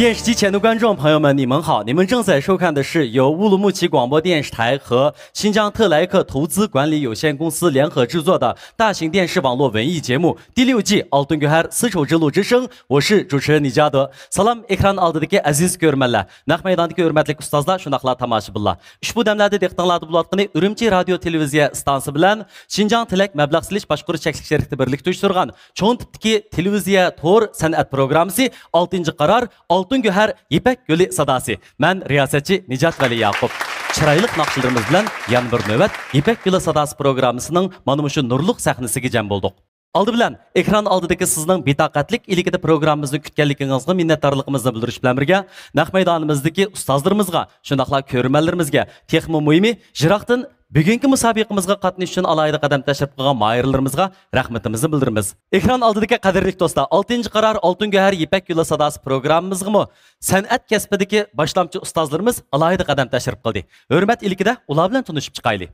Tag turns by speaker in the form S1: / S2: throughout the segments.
S1: 电视机前的观众朋友们，你们好！你们正在收看的是由乌鲁木齐广播电视台和新疆特莱克投资管理有限公司联合制作的大型电视网络文艺节目第6季《Altın Göher丝绸之路之声》，我是主持人李嘉德。Salam ekran oldidagi aziz ko'rmanlar, naq maydondagi hurmatli ustozlar, shundoqla tomoshabinlar. Ushbu damlarda diqqatinglarda bo'layotgani Urumchi radio televiziya stansiya bilan Şinjan Tilak mablag' silish boshqarish cheklov sherikda birlikda uyushtirgan cho'ng tipdagi televiziya to'r san'at programmasi 6-qarar Altın Göher İpek Gölü sadası. Ben riyasetçi Nicat Veli Yakup. Çıraylık naqşlarımız bilan yan bir növbet İpek Gölü sadası programmasının mana şu nurluq sahnasiga jam bolduq. Aldı bilan ekran oldidagi sizning betaqatlik iligida programmamizni kutganligingizga minnatdorligimizni bildirish bilan birga naq maydonimizdagi ustozlarimizga, shundoqla ko'rmanlarimizga, texmo muhimi Jiroqdan bugungi musobaqamizga qatnashish uchun alohida qadam tashlab qilgan moyirlarimizga rahmatimizni bildiramiz. Ekran oldidagi qadrli do'stlar, 6-qarar Altın Göher İpek Gölü sadası programmamizga san'at kasbidagi boshlamchi ustozlarimiz alohida qadam tashlab qildi. Hurmat iligida ular bilan tanishib chiqaylik.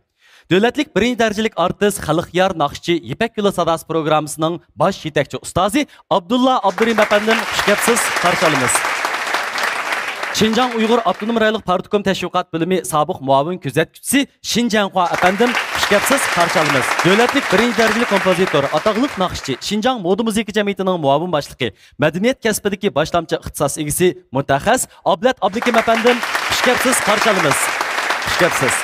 S1: Dövlətlik 1-ci dərəcəlik artist Xalqyar Naqşçı İpek Gölü sadası programmasının baş yetakçı ustazı Abdullah Abdurim efendim xush kelibsiz, qarshi olamiz. Şinjan Uyghur Abdunum Rayonluq Partikom Təşviqat Bölümü sabiq muavin kuzatuvchisi Şinjanxua efendim xush kelibsiz, qarshi olamiz. Dövlətlik 1-ci dərəcəlik kompozitor, ataqlıq naqşçı Şinjan Moda Musiqi Cəmiyyətinin muavin başlığı, mədəniyyət kəsbidagi boshlamchi ixtisos egisi mutaxassis Ablat Abdukim efendim xush kelibsiz, qarshi olamiz. Xush kelibsiz.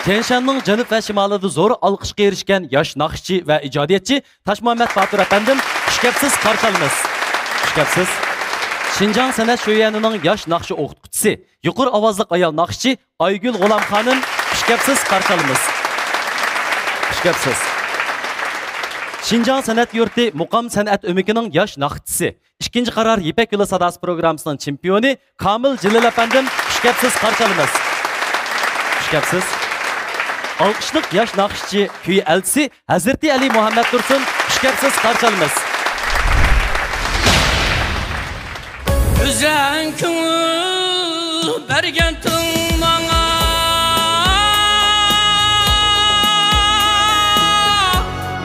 S1: Tianshanning janub va shimolida zo'r olqishga erishgan yosh naqshchi va ijodiyatchi Toshmuhammad Botir efendim xush kelibsiz, qarshi olamiz. Xush kelibsiz. Şinjan san'at sho'yanining yosh naqshi o'qituvchisi, yuqori ovozli ayol naqshchi Aygul G'ulom xonim xush kelibsiz, qarshi olamiz. Xush kelibsiz. Şinjan san'at yurti Muqam san'at o'mikining yosh naqshchisi, 2-qarar İpek Gölü sadası programmasining chempioni Kamil Jilil efendim xush kelibsiz, qarshi olamiz. Xush kelibsiz. Alqışlıq yaş naqşçı kuy elçisi Hazreti Ali Muhammed Dursun xush kelibsiz, qarshi olamiz.
S2: Güzel ko'ngil bergan manga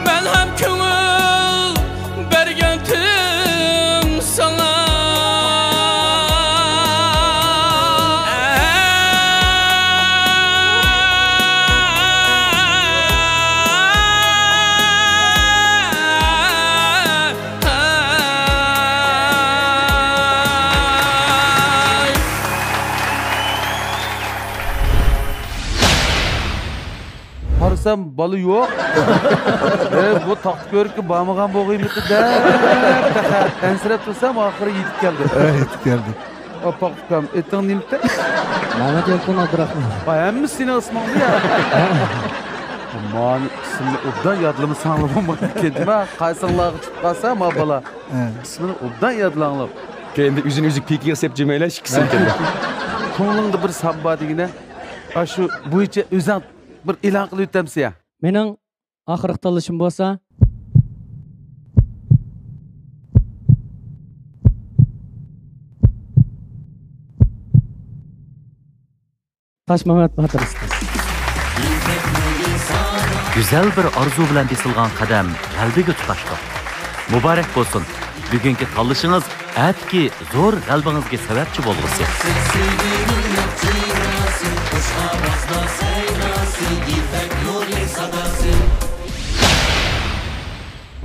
S2: men ham ko'ngil bergan sana.
S3: Qarasam balı yo'q. Bu taxt ko'rib bormagan bo'g'imdi da. Ansirab tursam oxiri yetib keldi.
S4: Yetib keldi.
S3: Opaq ukam, eting nimda?
S4: Mehmet Yalqin Abdurahman.
S3: Hamma seni ismingni ya. Aman ismini obdan yodlama sanglamam ketma. Qaysinglarga chiqib qolsa, ma bola. İsmini obdan yodlanlab.
S5: Kendi üzün üzük peki yasep cümleyle şıksın kendi.
S3: Ko'nglingda bir sabba degine. Shu bo'yicha o'zing bir e'lon qilib o'tamsiz ya.
S6: Mening oxirgi tanlashim bo'lsa Toshmuhammad Botir ustoz.
S1: Güzel bir arzu bilan besilgan qadam qalbiga tutashdi. Muborak bo'lsin. Bugungi tanlashingiz atki zo'r qalbingizga sababchi bo'lg'usi.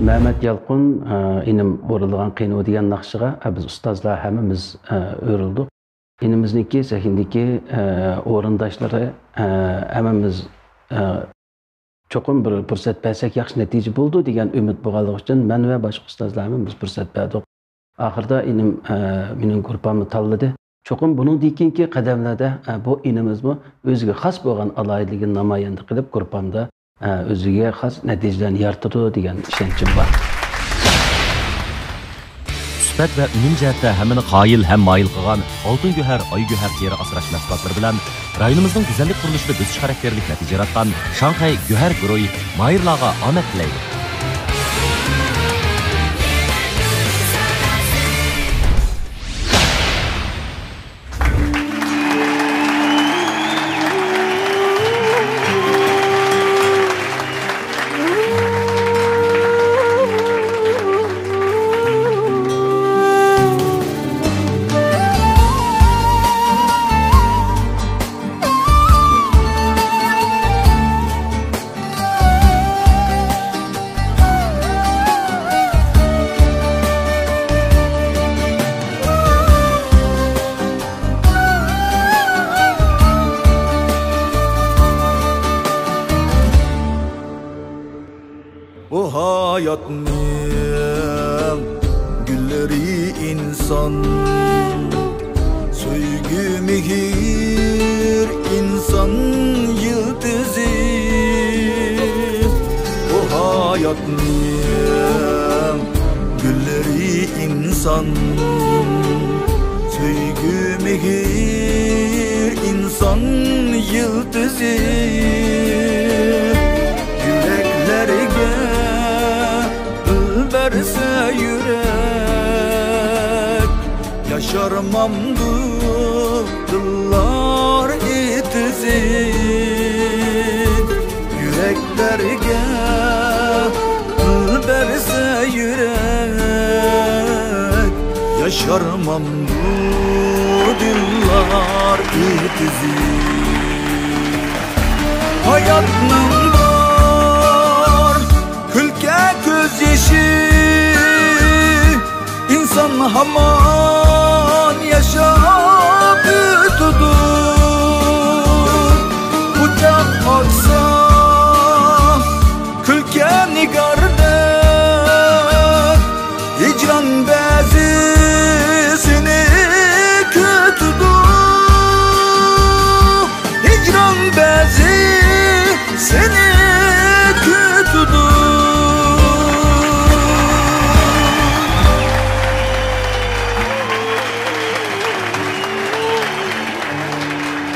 S7: Mehmet Yalqin inim o'rilgan qiynov degan naqshiga biz ustozlar hammamiz o'rildik. Inimizniki sahindagi o'rindoshlari hammamiz cho'qim bir fursat bersak yaxshi natija bo'ldi degan umid bo'lganligi uchun men va boshqa ustozlarimiz biz fursat berdik. Oxirida inim mening gruppamni tanladi. Cho'qim buningdan keyingi qadamlarda bu inimizmi o'ziga xos bo'lgan alohidligini namoyon qilib gruppamda o'ziga xos natijalarni yaratadi degan ishonchim bor.
S1: Sifat va unum jihatda hammani qoyil ham moyil qilgan Altın Göher, Ay Göher teri asrash mahsulotlari bilan rayonimizning go'zallik qurilishida o'sish xarakterli natija yaratgan Shanxay Göher guruhi moyirlarga omad tilaydi.
S8: hayatning gulleri inson Söygü mehir inson yıldızi Bu hayatning gulleri inson Söygü mehir inson yıldızi Yüreklerge verse yürek Yaşarmamdı dıllar itizi Yüreklerge verse yürek Yaşarmamdı dıllar itizi Hayatның var külke göz yeşi İnsan haman yaşap ötüdü Uçak aksa külke nigarda Hicran bezisini kötüdü Hicran bezi seni kötüdü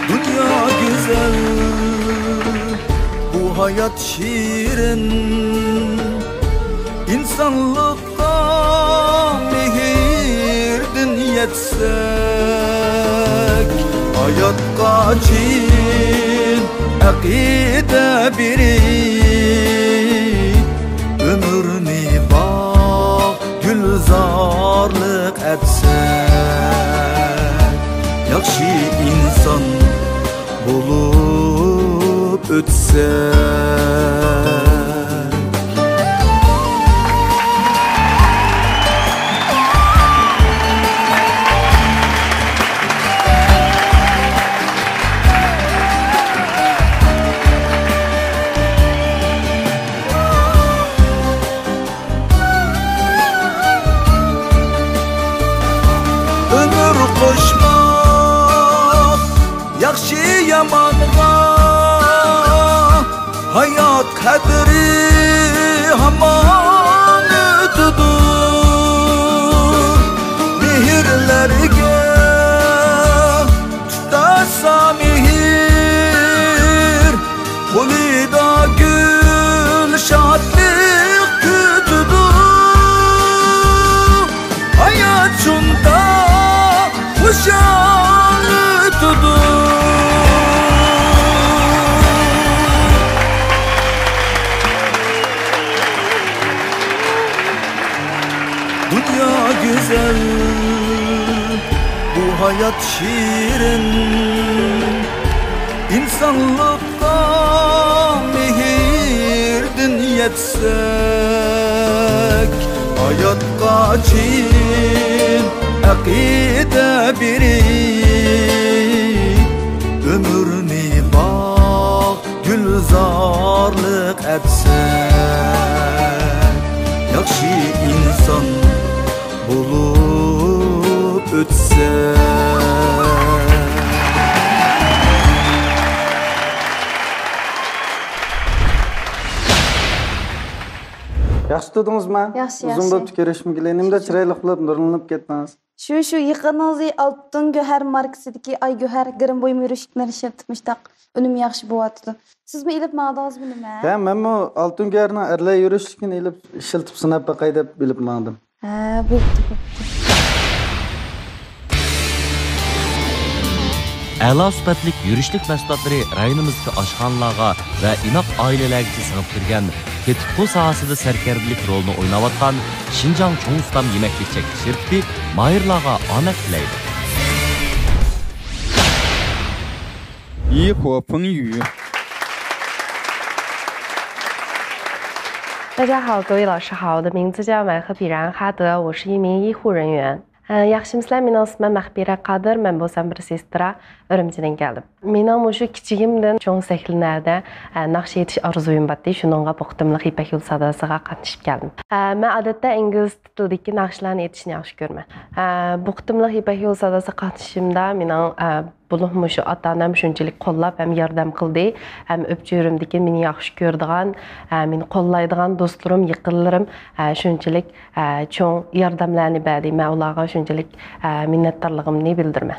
S8: Dünya güzel bu hayat şirin İnsanlıkta mehirdin yetsek Hayatqa çin aqide biri Ömürni bağ gülzarlık etsek Yaxşı insan bulup ötsek Ömür koşmak yaxşı yamanğa Hayat kadri haman ötüdü Mehirlerge tutasa mehir Kulida gül şadlık kütüdü Hayat şunda Uşan ötüdü Dünya güzel bu hayat şirin İnsanlıkta mehirdin yetsek Hayatqa çin aqide biri Ömürni bağ gülzarlık etsek Yaxşı insan bulup ötsek
S9: Yaxşı tutdunuzmu?
S10: Yaxşı,
S9: Uzun
S10: yaxşı.
S9: bo'lib ko'rishmagan. Endi chiroyli qilib nurlanib ketdingiz.
S10: Shu yaqiningizda Altın Göher markasidagi Ay Göher grim bo'y yurishliklar ishlatmışdaq. Unum yaxshi bo'lyapti. Sizmi ilib maqdingizmi nima?
S9: Ha, men bu Altın Göherning arlay yurishligini ilib ishiltib sinab baqay deb bilib maqdim.
S10: Ha, bo'pti.
S11: A'lo sifatlik yurishlik mahsulotlari rayonimizdagi oshxonalarga va inoq oilalarga singib kirgan tetikqu sohasida sarkardilik rolini o'ynayotgan Xinjiang Cho'ng Ustam yemaklik chekish shirkati mayirlarga omad tilaydi.
S12: 异火风雨。
S13: 大家好，各位老师好，我的名字叫买和比然哈德，我是一名医护人员。Yaxşımısınızlar, men ismim Mahbira Qadir, men bo'lsam bir sestra Urumchidan keldim. Mening shu kichigimdan cho'ng sahnalarda naqsh etish orzuyim bor, shuningga Buxtimliq Ipak yo'l sadosiga qatnashib keldim. Men odatda ingliz tilidagi naqshlarni etishni yaxshi ko'raman. Buxtimliq Ipak yo'l sadosiga qatnashishimda mening bulum şu ata-onam shunchalik qo'llab ham yordam qildi, ham o'pchurimdiki meni yaxshi ko'radigan, meni qo'llaydigan do'stlarim, yaqinlarim shunchalik cho'ng yordamlarni berdi. Men ularga shunchalik minnatdorligimni bildiraman.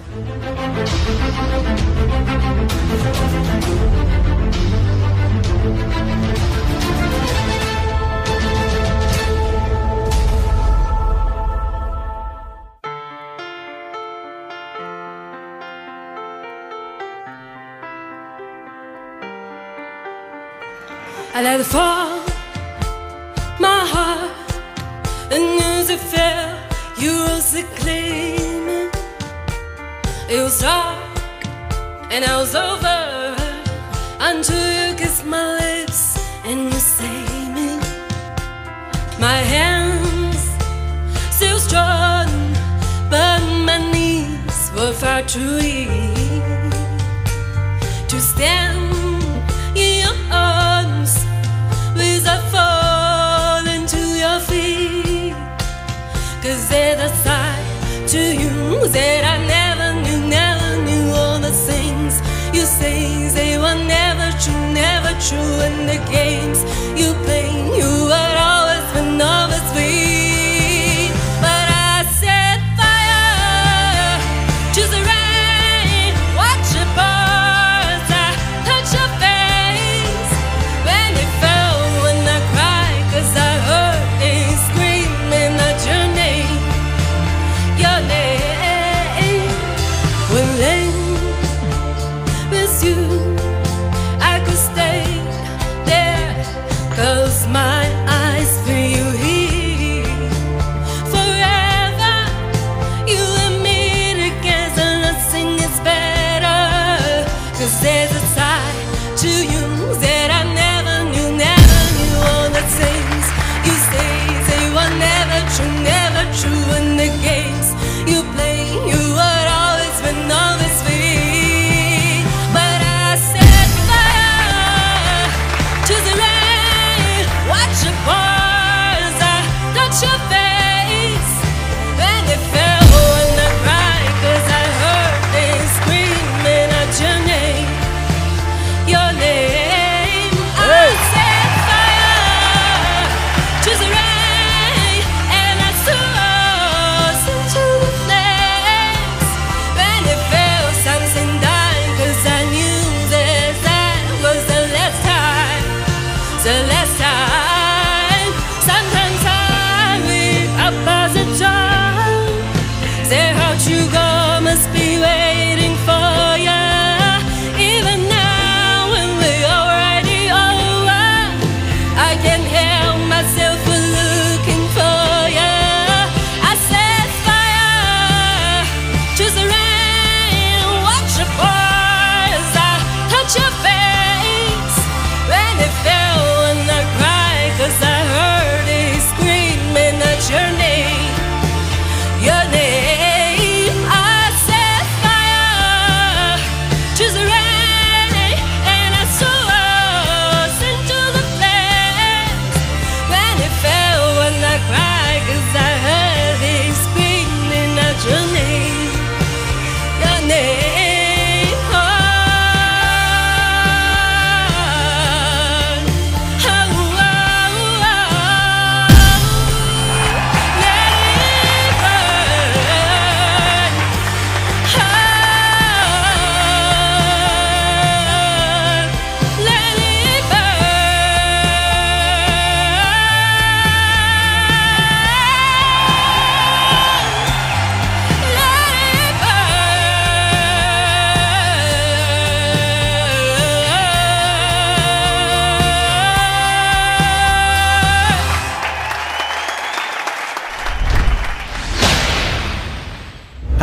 S2: I let it fall, my heart, and as it fell, you rose to claim it. It was dark, and I was over, until you kissed my lips, and you saved me. My hands still strong, but my knees were far too weak to stand in your arms. Please I fall into your feet, 'cause there's a side to you that I never knew all the things you say they were never true, and the games you play, you would always win over sweet. But I set fire to the rain, watch it burn, I touch your face when it fell, when I cried, 'cause I heard it screaming out your name, your name.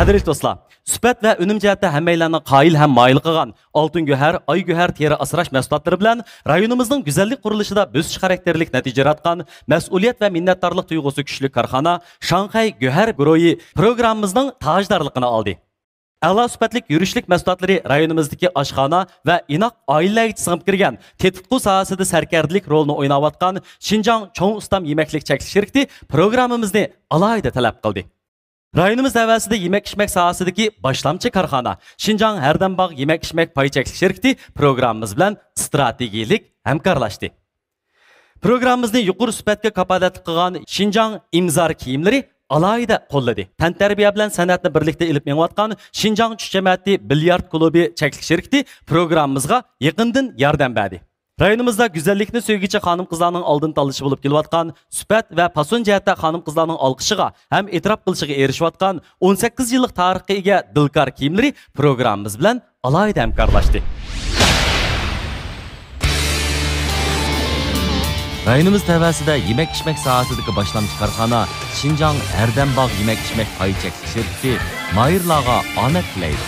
S1: Qadrli do'stlar, sifat va unum jihatda hammalarni qoyil ham moyil qilgan oltin go'har, oy go'har teri asrash mahsulotlari bilan rayonimizning go'zallik qurilishida bo'sish xarakterlik natija yaratgan mas'uliyat va minnatdorlik tuyg'usi kuchli korxona Shanxay go'har guruhi programmamizning tajdorligini oldi. A'lo sifatli yurishlik mahsulotlari rayonimizdagi oshxona va inoq oilalarga singib kirgan tetikqu sohasida sarkardilik rolini o'ynayotgan Xinjiang cho'ng ustam yemaklik cheklanish shirkati programmamizni alohida talab qildi. Rayonimiz davasida yemek-içmek sohasidagi boshlamchi korxona Xinjiang Hardambog' yemek-içmek pay cheklanish shirkati programmamiz bilan strategik hamkorlashdi. Programmamizni yuqori sifatga kapolatlik qilgan Xinjiang imzor kiyimlari alohida qo'lladi. Tantarbiya bilan san'atni birlikda ilib menayotgan Xinjiang Chuchjamati bilyard klubi cheklanish shirkati programmamizga yaqindan yordam berdi. Rayonimizda güzellikni söygüçi xanım qızlarning oldin tanlashi bo'lib kelayotgan sifat va fason jihatda xanım qızlarning olqishiga ham e'tirof qilishiga erishayotgan 18 yillik tarixga ega dilkor kiyimlari programmamiz bilan alohida hamkorlashdi.
S11: Rayonimiz tavasida yemek-içmek sohasidagi boshlamchi korxona Xinjiang Hardambog' yemek-içmek pay cheklanish shirkati Mayirlarga omad tilaydi.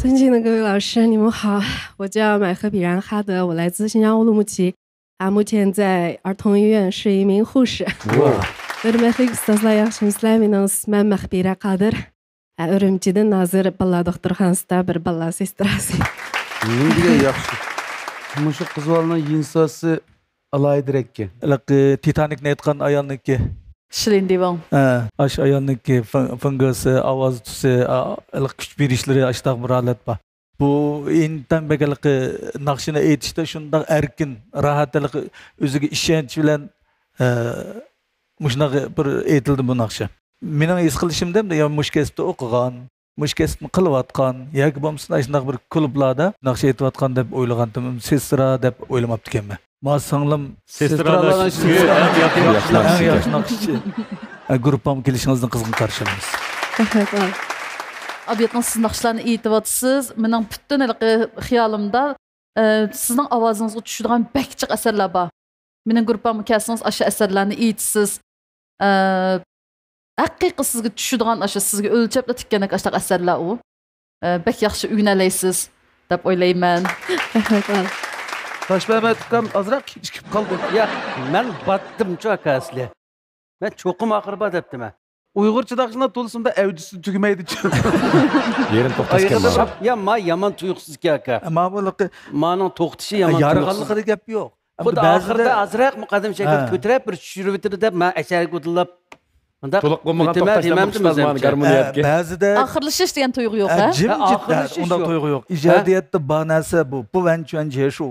S14: 尊敬的各位老师，你们好，我叫买赫比然哈德，我来自新疆乌鲁木齐，目前在儿童医院是一名护士。Hürmetli ustazlar, yaxshimisizlar? Mening ismim Mahbira Qadir. Urumchidan Nazir balla doktorxonasida bir balla sestrasi.
S3: Nega yaxshi. Mushu qizlarning yinsasi alaydir ekan.
S15: Titanikni aytgan ayolniki.
S16: Shilin Devon.
S15: Aş ayolniki fıngısı, avaz tusi, kuch berishleri aştaq bir holat bor. Bu intan begalıq naqshini aytishda shundaq erkin, rahatlik, o'ziga ishonch bilan mushunaqa bir aytildi bu naqsha. Mening his qilishimda ya mush kasbda o'qigan, mush kasbni qilayotgan yoki bo'lmasa shunday bir klublarda naqsha aytayotgan deb o'ylagandim. Sestra deb o'ylamabdi ekanman. Ma singlim
S3: sestralarning
S15: yaxshi naqshchi. Gruppam kelishingizni qizg'in qarshilaymiz.
S16: Abiyatning siz naqshlarni aytyapsiz. Mening butun xiyolimda sizning ovozingizga tushadigan bakchiq asarlar bor. Mening gruppamga kelsangiz o'sha asarlarni aytasiz. Haqiqiy sizga tushadigan o'sha sizga o'lchapla tikkandek o'sha asarlar u. Bak yaxshi uynalaysiz deb o'ylayman.
S3: Taşmehmet kam azrak chiqib qoldi.
S7: Ya, men batdim çok asli. Men çoqum axırba debdim.
S3: Uyg'urcha daqshina to'lsimda avjisi tugamaydi.
S5: Yerim to'xtasgan.
S7: Ya ma yaman tuyuqsiz aka.
S15: Ma'buliqi
S7: ma'ning to'xtishi yaman.
S15: Yarg'anliqida gap yo'q.
S7: Xuddi oxirida azraq muqaddam shakl ko'tarib bir tushirib o'tirdi deb men asharga o'tilib
S5: to'liq bo'lmagan to'xtashdan garmoniyatga.
S15: Ba'zida
S16: oxirlashish degan tuyg'u yo'q, ha?
S15: Unda tuyg'u yo'q. Ijodiyatda bu narsa bu vanchon jeshu.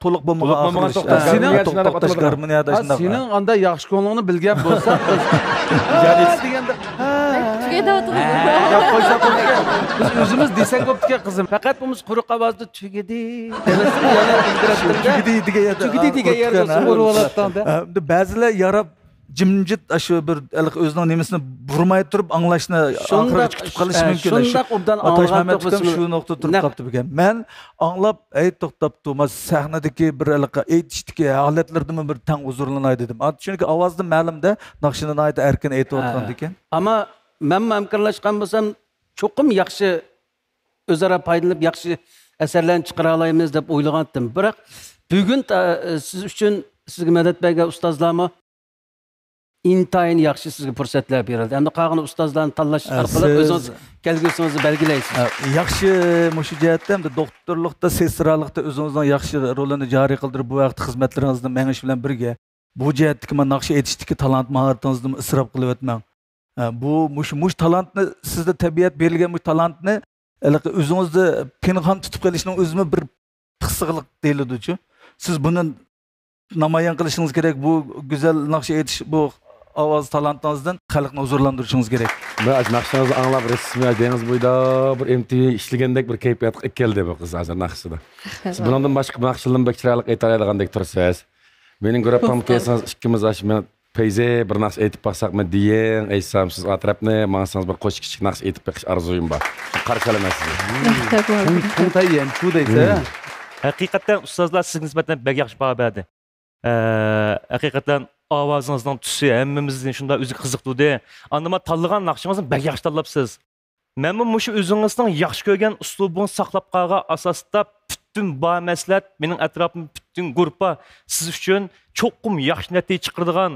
S15: To'liq bo'lmagan to'xtash garmoniyada shunday.
S3: Sening anda yaxshi ko'nglingni bilgan bo'lsa, ijodiyat deganda
S16: tugayda o'tirdi.
S3: Gap qo'ysa qo'ygan. Biz o'zimiz desak bo'pti qizim.
S7: Faqat bumush quruq ovozda tugidi.
S3: Tugidi degan yerda bo'lib oladida.
S15: Ba'zilar yarab jimjit shu bir o'zining nemisini burmay turib anglashni oxiriga kutib qolish mumkin.
S7: Shundaq obdan
S15: anglab shu nuqta turib qolibdi ekan. Men anglab, "Ey to'xtabdi, men sahnadagi bir aytishdiki holatlarda bir tang huzurlanay" dedim. Chunki ovozda ma'lumda naqshini aytib erkin aytayotgan ekan.
S7: Ammo men hamkorlashgan bo'lsam, cho'qim yaxshi o'zaro foydalanib yaxshi asarlarni chiqara olamiz deb o'ylagandim. Biroq bugun siz uchun sizga madad bergan ustozlarmi intayin yaxshi sizga fursatlar berildi. Endi qolgan ustozlarni tanlash orqali o'zingiz kelgusingizni belgilaysiz.
S15: Yaxshi mushu jihatda hamda doktorlikda, sestralikda o'zingizning yaxshi rolini joriy qildirib bu vaqt xizmatlaringizni mengish bilan birga bu jihatdagi men naqsha aytishdagi talant mahoratingizni isrof qilib o'tmang. Bu mush talantni sizda tabiat berilgan bu talantni o'zingizni pinhon tutib qolishning o'zimi bir pissiqlik deyiladi-ku. Siz buni namoyon qilishingiz kerak. Bu go'zal naqsha aytish bu ovoz talantingizdan xalqni huzurlantirishingiz kerak.
S5: Ben naqshangizni anglab rasmiy dengiz bo'yida bir MTV ishlagandek bir kayfiyatga keldi bu qiz hozir naqshida. Siz bundan boshqa naqshlarni bakchilik aytayotgandek tursiz. Mening gruppam kelsangiz ikkimiz men peyze bir naqsh aytib baqsaq men deyin, aysam siz atrapni, mensangiz bir qo'shiq kichik naqsh aytib beqish arzuyim bor. Qarshalamaysiz.
S3: Tayyan, shu deysa.
S17: Haqiqatan ustozlar sizga nisbatan bek yaxshi baho berdi. Haqiqatan ovozingizning tusi hammamizni shunda o'zi qiziqtirdi. Andima tanlagan naqshingizni bek yaxshi tanlabsiz. Men bu shu o'zingizning yaxshi ko'rgan uslubini saqlab qolgan asosda bütün bu maslahat mening atrofim bütün gruppa siz uchun cho'qim yaxshi natija chiqaradigan,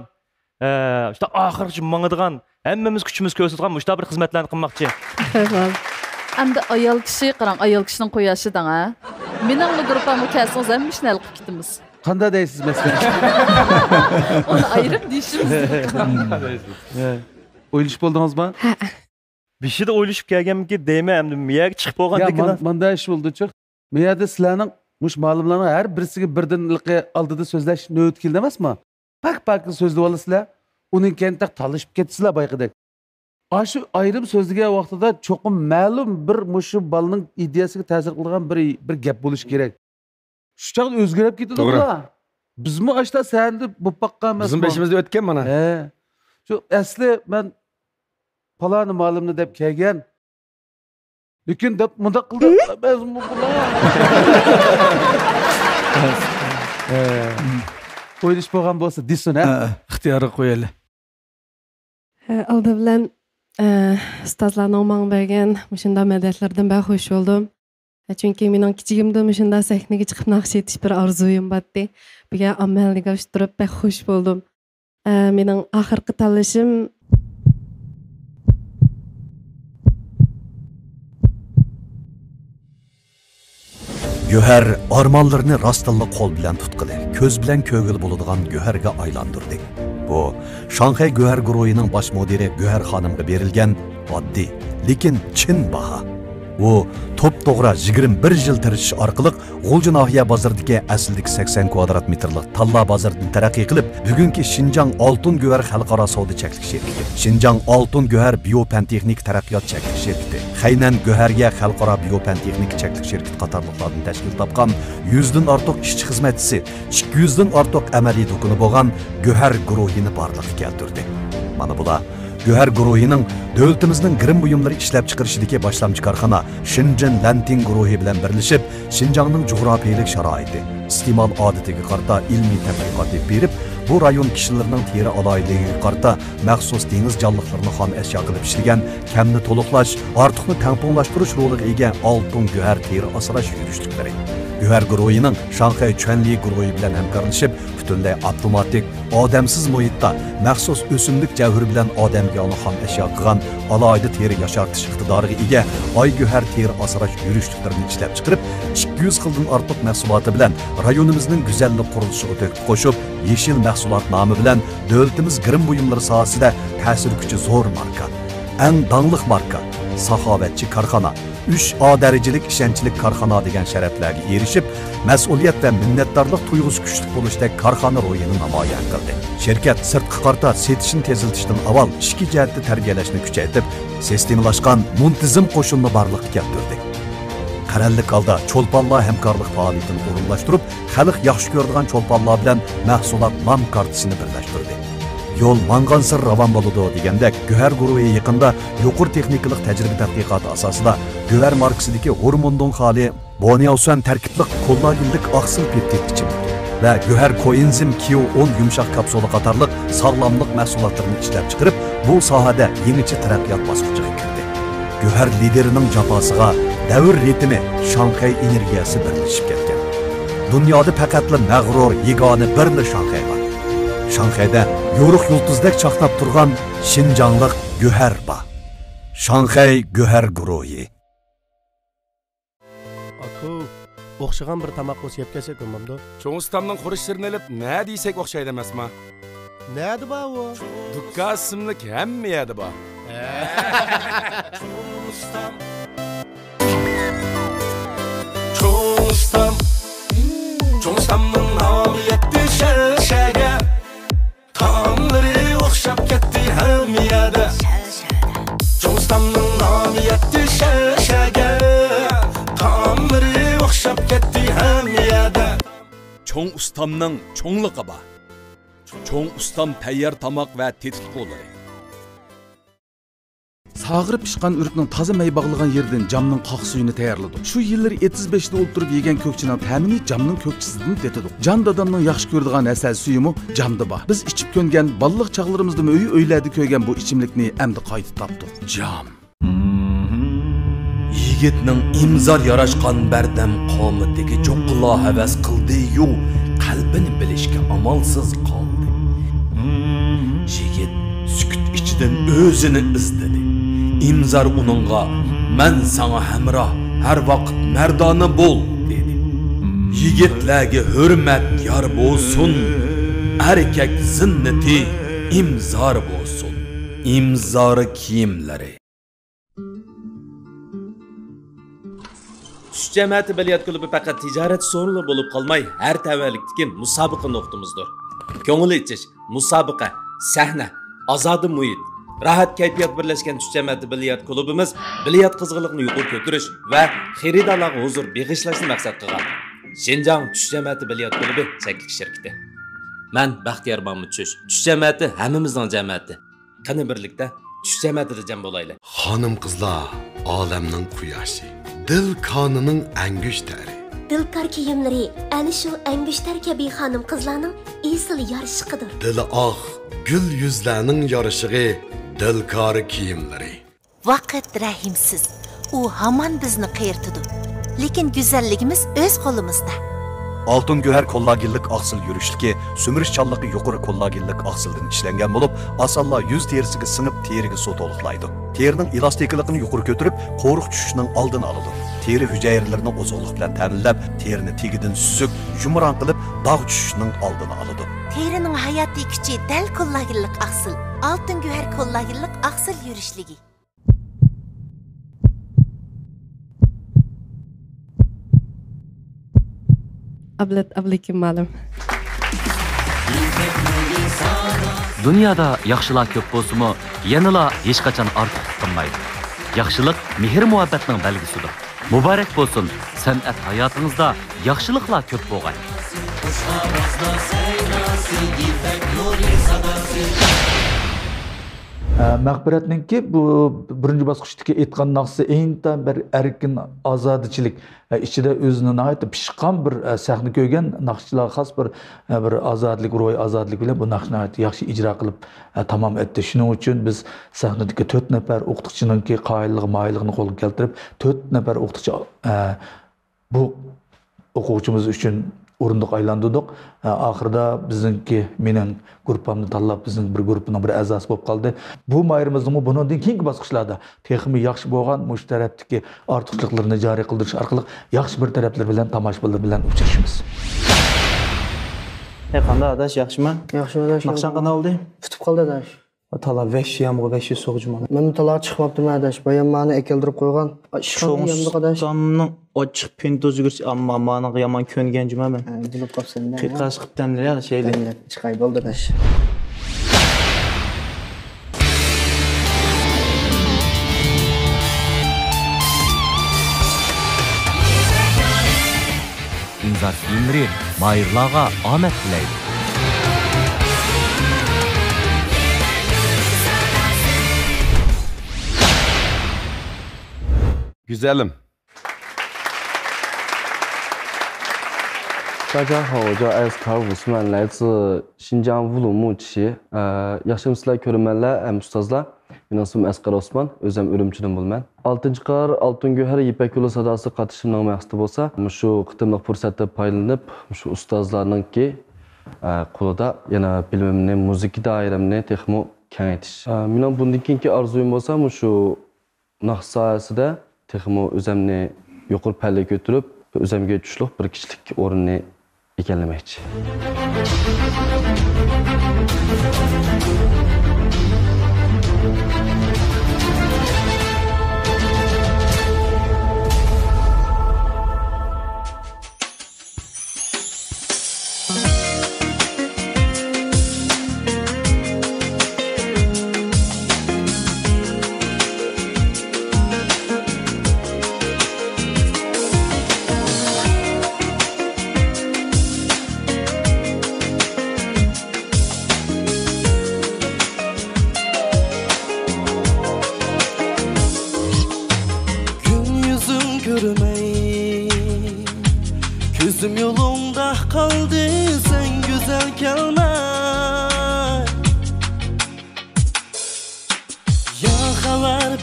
S17: işte oxirgacha mangadigan, hammamiz kuchimiz ko'rsatgan mushta bir xizmatlarni qilmoqchi.
S16: Endi ayol kishi qarang, ayol kishining qo'yashidan ha. Mening gruppamga kelsangiz ham ishni hal qilib ketamiz.
S3: Qanday deysiz masalan?
S16: Onu ayırıp deyishimiz.
S3: O'ylashib bo'ldingizmi?
S16: Ha.
S17: Bir şey de o'ylashib kelganimki deyman, endi miyaga chiqib bo'lgandikidan.
S3: Ya manda ish bo'ldi-chi. Miyada sizlarning mush ma'lumlarning har birisiga birdan oldida so'zlash navbat keldi emasmi? Pak so'zlab olasizlar. Uning keyin talashib ketisizlar bayqidek. Shu ayrim so'zlagan vaqtida cho'qim ma'lum bir mushu balaning ideyasiga ta'sir qilgan bir gap bo'lish kerak. Shu chaqda o'zgarib ketadi ular. Bizmi ashta sandi bu baqqan emas.
S5: Bizim beşimizde o'tgan mana.
S3: Shu asli men palani ma'lumni deb kelgan. Lekin deb mundaq qildi. Qo'yilish bo'lgan bo'lsa desin ha.
S15: İxtiyori qo'yaylik.
S14: Aldı bilan ustozlarning menga bergan shunday madadlardan ben xush bo'ldim. Çünkü mening kichigimdan shunday sahnaga chiqib naqsh etish bir orzuyim botdi. Buga amalga oshtirib ben xush bo'ldim. Mening oxirgi tanlashim
S18: Göher armanlarını rastalla kol bilen tutqılı, köz bilen kögül buludğan Göher'ge aylandırdı. Bu, Şanghay Göher Guruhining baş modeli Göher Hanım'a berilgen addi, lekin chin baha. O, top doğra 21 yıl tirişish orqali G'ulji nahiya bozoridagi asildagi 80 kvadrat metrlik Talla bozoridan taraqqiy qilib, bugungi Xinjiang Oltin Göher xalqaro savdo cheklik shirkati, Xinjiang Oltin Göher biopantexnik taraqqiyot cheklik shirkati, Haynan Göherga xalqaro biopantexnik cheklik shirkati qatorliqlardan tashkil topgan 100 dan ortiq ishchi xizmatchisi, 200 dan ortiq amaliy do'koni bo'lgan Göher guruhini barliqqa keltirdi. Mana bular Göher guruhining davlatimizning girim buyumlari ishlab chiqarishidagi boshlamchi korxona Shenzhen Lanting guruhi bilan birlashib, Xinjiangning jug'rofiyalik sharoiti, iste'mol odatiga qarata ilmiy tadqiqot berib, bu rayon kishilarining teri aloyiligiga qarata maxsus dengiz jonliqlarini xom ashyo qilib ishlagan, kamni to'liqlash, ortiqni tamponglashtirish roliga ega oltin Göher teri asrash yurishliklari. Göher guruhining Şanghay Chuanli guruhi bilan hamkorlashib, butunlay avtomatik, odamsiz muhitda maxsus o'simlik javhiri bilan odamga xom ashyo qilgan alohida teri yashartish iqtidoriga ega Ay Göher teri asrash yurishliklarini ishlab chiqarib, 200 xildan ortiq mahsuloti bilan rayonimizning go'zallik qurilishiga to'kib qo'shib, Yeşil mahsulot nomi bilan davlatimiz girim buyumlari sohasida ta'sir kuchi zo'r marka, eng dangliq marka, saxovatchi korxona, 3A darajalik ishonchlik korxona degan sharaflarga erishib, mas'uliyat va minnatdorlik tuyg'usi kuchli bo'lishdek korxona ro'yini namoyon qildi. Shirkat sirtqi qarta setishni teziltishdan avval ichki jihatda tarbiyalashni kuchaytirib, sistemlashgan muntizam qo'shinni barliqqa keltirdi. Qarallik holda cho'lponlar hamkorlik faoliyatini o'rinlashtirib, xalq yaxshi ko'radigan cho'lponlar bilan mahsulot nom kartasini birlashtirdi. Yo'l mangansir ravon bo'ladi degandek, Göher guruhi yaqinda yuqori texnikalik tajriba tadqiqoti asosida Göher markasidagi hormondan xoli Boniausan tarkibli kollagenlik oqsil peptid ichimi va Göher koenzim Q10 yumshoq kapsula qatorliq sog'lomlik mahsulotlarini ishlab chiqarib, bu sohada yangicha taraqqiyot bosqichiga kirdi. Göher liderining jafosiga davr ritmi Şanghay energiyasi birlashib ketgan. Dunyoda faqatla mag'rur yagona birli Şanghay bor. Şanghayda yo'ruq yulduzdek chaqnab turgan Xinjianglik Göher bor. Şanghay Göher guruhi.
S19: Aku, o'xshagan bir tamoq yeb kelsak bo'lmamdi.
S5: Cho'ng ustamning xurishlarini olib, nima deysak o'xshaydi emasmi?
S19: Nadi bor u?
S5: Dukka ismli hamma yerda bor.
S8: Cho'ng ustamning nomi yetti sharshaga, taomlari o'xshab ketdi hamma yerda. Cho'ng ustamning nomi yetti sharshaga, taomlari o'xshab ketdi hamma yerda.
S20: Cho'ng ustamning cho'ngliqi bor. Cho'ng ustam tayyor tomoq va tetik qo'llari.
S3: tağırı pişqan ürükning toza may bog'lagan yerdan jamning qoq suyini tayyorladik. Shu yillar 35 da o'ltirib yegan ko'kchining ta'mini jamning ko'kchisidan tetidik. Jan dadamning yaxshi ko'radigan asal suyimi jamda bor. Biz ichib ko'ngan balliq chaqlarimizda uylarda ko'ygan bu ichimlikni endi qayta topdik. Jam.
S8: Yigitning imzor yarashgan bardam qomatdagi cho'qqila havas qildi-yu, qalbini bilishga amalsiz qoldi. Yigit sukut ichidan o'zini izladi. İmzar uningga "Men sana hamroh, har vaqt mardona bo'l" dedi. Yigitlarga hurmat yor bo'lsin, erkak zinnati imzor bo'lsin. İmzori kiyimlari.
S21: Tush jamiyati bilyat klubi faqat tijorat so'rinli bo'lib qolmay, har tavallikdagi musobaqa nuqtamizdir. Ko'ngil ichish, musobaqa, sahna, ozodi muhit, rahat kayfiyat birlashgan tush jamiyati bilyat klubimiz bilyat qizg'inligini yuqori ko'tarish va xaridorlarga huzur beg'ishlashni maqsad qilgan. Xinjiang tush jamiyati bilyat klubi shaklik shirkati. Men Baxtiyor Mamutush. Tush jamiyati hammamizning jamiyati. Qani birlikda tush jamiyatida jam bo'laylik.
S18: Xonim qizlar, olamning quyoshi. Dil konining angush tari.
S22: Dilkar kiyimlari ana shu angushtar kabi xonim qizlarning esil yorishiqidir.
S18: Dili oq, gul yuzlarning yorishig'i dilkor kiyimlari.
S22: Vaqt rahimsiz. U hamon bizni qiyirtidi. Lekin go'zalligimiz o'z qo'limizda.
S18: Altın göher kollagenlik aksil yürüşlüki, sömürüşçallığı yukarı kollagenlik aksilden işlengen bulup, asalla yüz terisiga sınıp terigi su toluqlaydı. Terinin elastikliğini yukarı götürüp, qo'ruq tushishning oldini aladi. Teri hücrelerini ozuqliq bilan ta'minlab, terini tegidin süzük, yumran qilib, dog' tushishning oldini aladi.
S22: Terining hayotiy kuchi dal kollagenlik aksil, altın göher kollagenlik aksil yürüşlügi.
S14: Ablekim ma'lum.
S11: Dunyoda yaxshilar ko'p bo'lsa-mu, yanala hech qachon ortiq qilmaydi. Yaxshilik mehr muhabbatning belgisidir. Muborak bo'lsin, san'at hayotingizda yaxshiliklar ko'p bo'lgan.
S15: Maqbaratninki bu birinchi bosqichdagi aytgan naqsi intan bir erkin ozodichilik ichida o'zini nihoyatda pishqan bir sahna ko'rgan naqshchilarga xos bir ozodlik, ruhiy ozodlik bilan bu naqshni yaxshi ijro qilib tamom etdi. Shuning uchun biz sahnadagi 4 nafar o'qituvchininki qoyillig'i, moyillig'ini qo'lga keltirib 4 nafar o'qituvchi bu o'quvchimiz uchun o'rindiq aylantirdik. Oxirida bizningki mening guruhimni tanlab bizning bir guruhning bir a'zosi bo'lib qoldi. Bu mayrimizning bundan keyingi bosqichlarda texmi yaxshi bo'lgan mush tarafdagi ortiqliklarni joriy qildirish orqali yaxshi bir taraflar bilan tomoshabinlar bilan uchrashamiz.
S9: Qanday adash, yaxshimi?
S23: Yaxshi adash.
S9: Naqshan qanday oldi?
S23: Tutib qoldi adash.
S9: Tala 5 yamg'ir 5 so'g'jima.
S23: Men tala chiqmabdim adash. Bayan meni ekeldirib qo'ygan. Ishxona yamdi adash.
S9: Tomning ochiq pintoz yugursa, ammo meni yomon ko'ngan juma men.
S23: Bilib qolsan.
S9: Qiqas qilib tanlar sheyli.
S23: Chiqay bo'ldi adash.
S11: İmzor kiyimlari mayirlarga omad tilaydi.
S5: Güzelim.
S24: 大家好，我叫艾斯卡尔伍斯曼，来自新疆乌鲁木齐。Yaxshimsizlar ko'rmanlar, ustozlar. Mening ismim Asqar Osman, o'zim Urumchidan bo'lman. 6-qar Altın Göher Ipak yo'li sadosi qatnashishning maqsadi bo'lsa, shu qitimliq fursatdan foydalanib, shu ustozlarningki qo'lida yana bilimimni, muzika doiramni texmo kengaytirish. Mening bundan keyingi orzuyim bo'lsa, shu naqsh sohasida texmo o'zimni yuqori pallaga ko'tarib, o'zimga tushliq bir kishilik o'rinni egallamoqchi.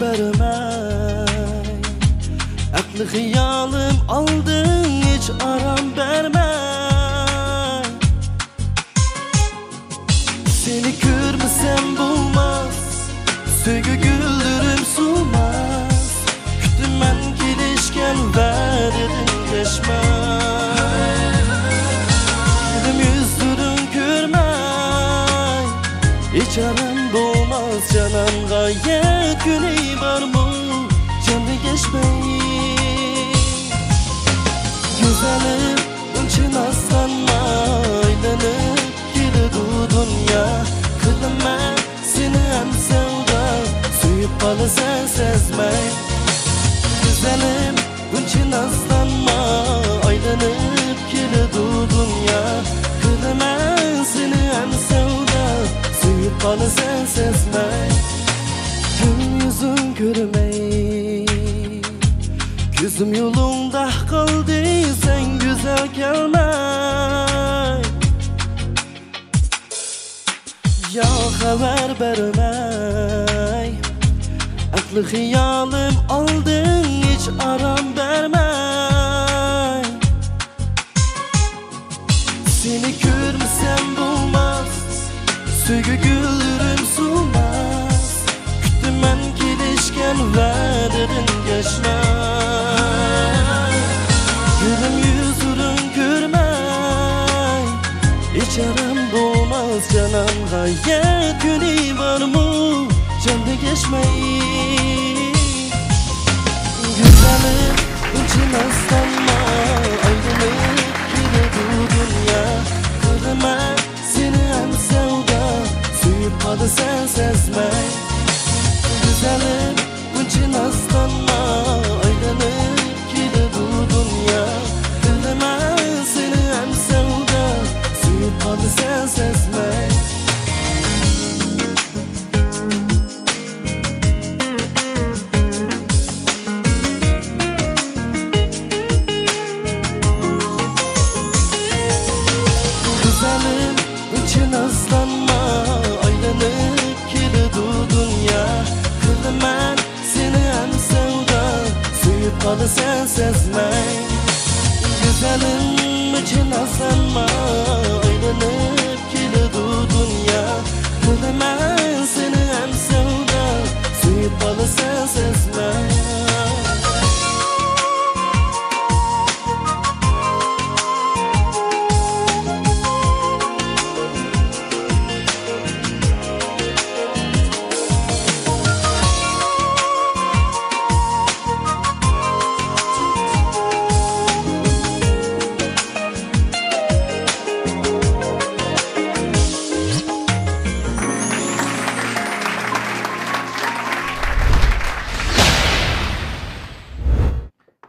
S4: bermey Aklı hiyalim aldın hiç aram vermey Seni görmesem bulmaz Söygü güldürüm sulmaz Küttüm ben gelişken verdin geçmez Gülüm yüzdürün görmey Hiç aram bulmaz canan gayet güney var mı Canı geçmeyi Güzelim için aslanma Aylanıp gididu dünya Kılım ben seni hem sevda Suyup kalı sen sezmey Güzelim için aslanma Aylanıp gididu dünya Kılım ben seni hem sevda Suyup kalı sen sezmey Gün yüzün görmey Gözüm yolunda kaldı sen güzel gelmey Ya haber vermey Aklı hiyalim aldın hiç aram vermey Seni görmesem bulmaz Söygü güldürüm sulmaz Küttüm ben gelişken verdin geçmez Gülüm yüzürün görmey Hiç aram doğmaz canan gayet güney var mı Candı geçmeyi Güzelim için aslanma Ayrılık gididu dünya Kırma seni hem sevda Suyup kalı sen sezmey Güzelim için aslanma Ayrılık gididu dünya Kırma seni hem sevda Suyup kalı sen sezmey Güzelim için aslanma Aylanıp gididu dünya Kılım ben seni hem sevda Suyup kalı sen sezmey Güzelim için aslanma Aylanıp gididu dünya Kılım ben seni hem sevda Suyup kalı sen sezmey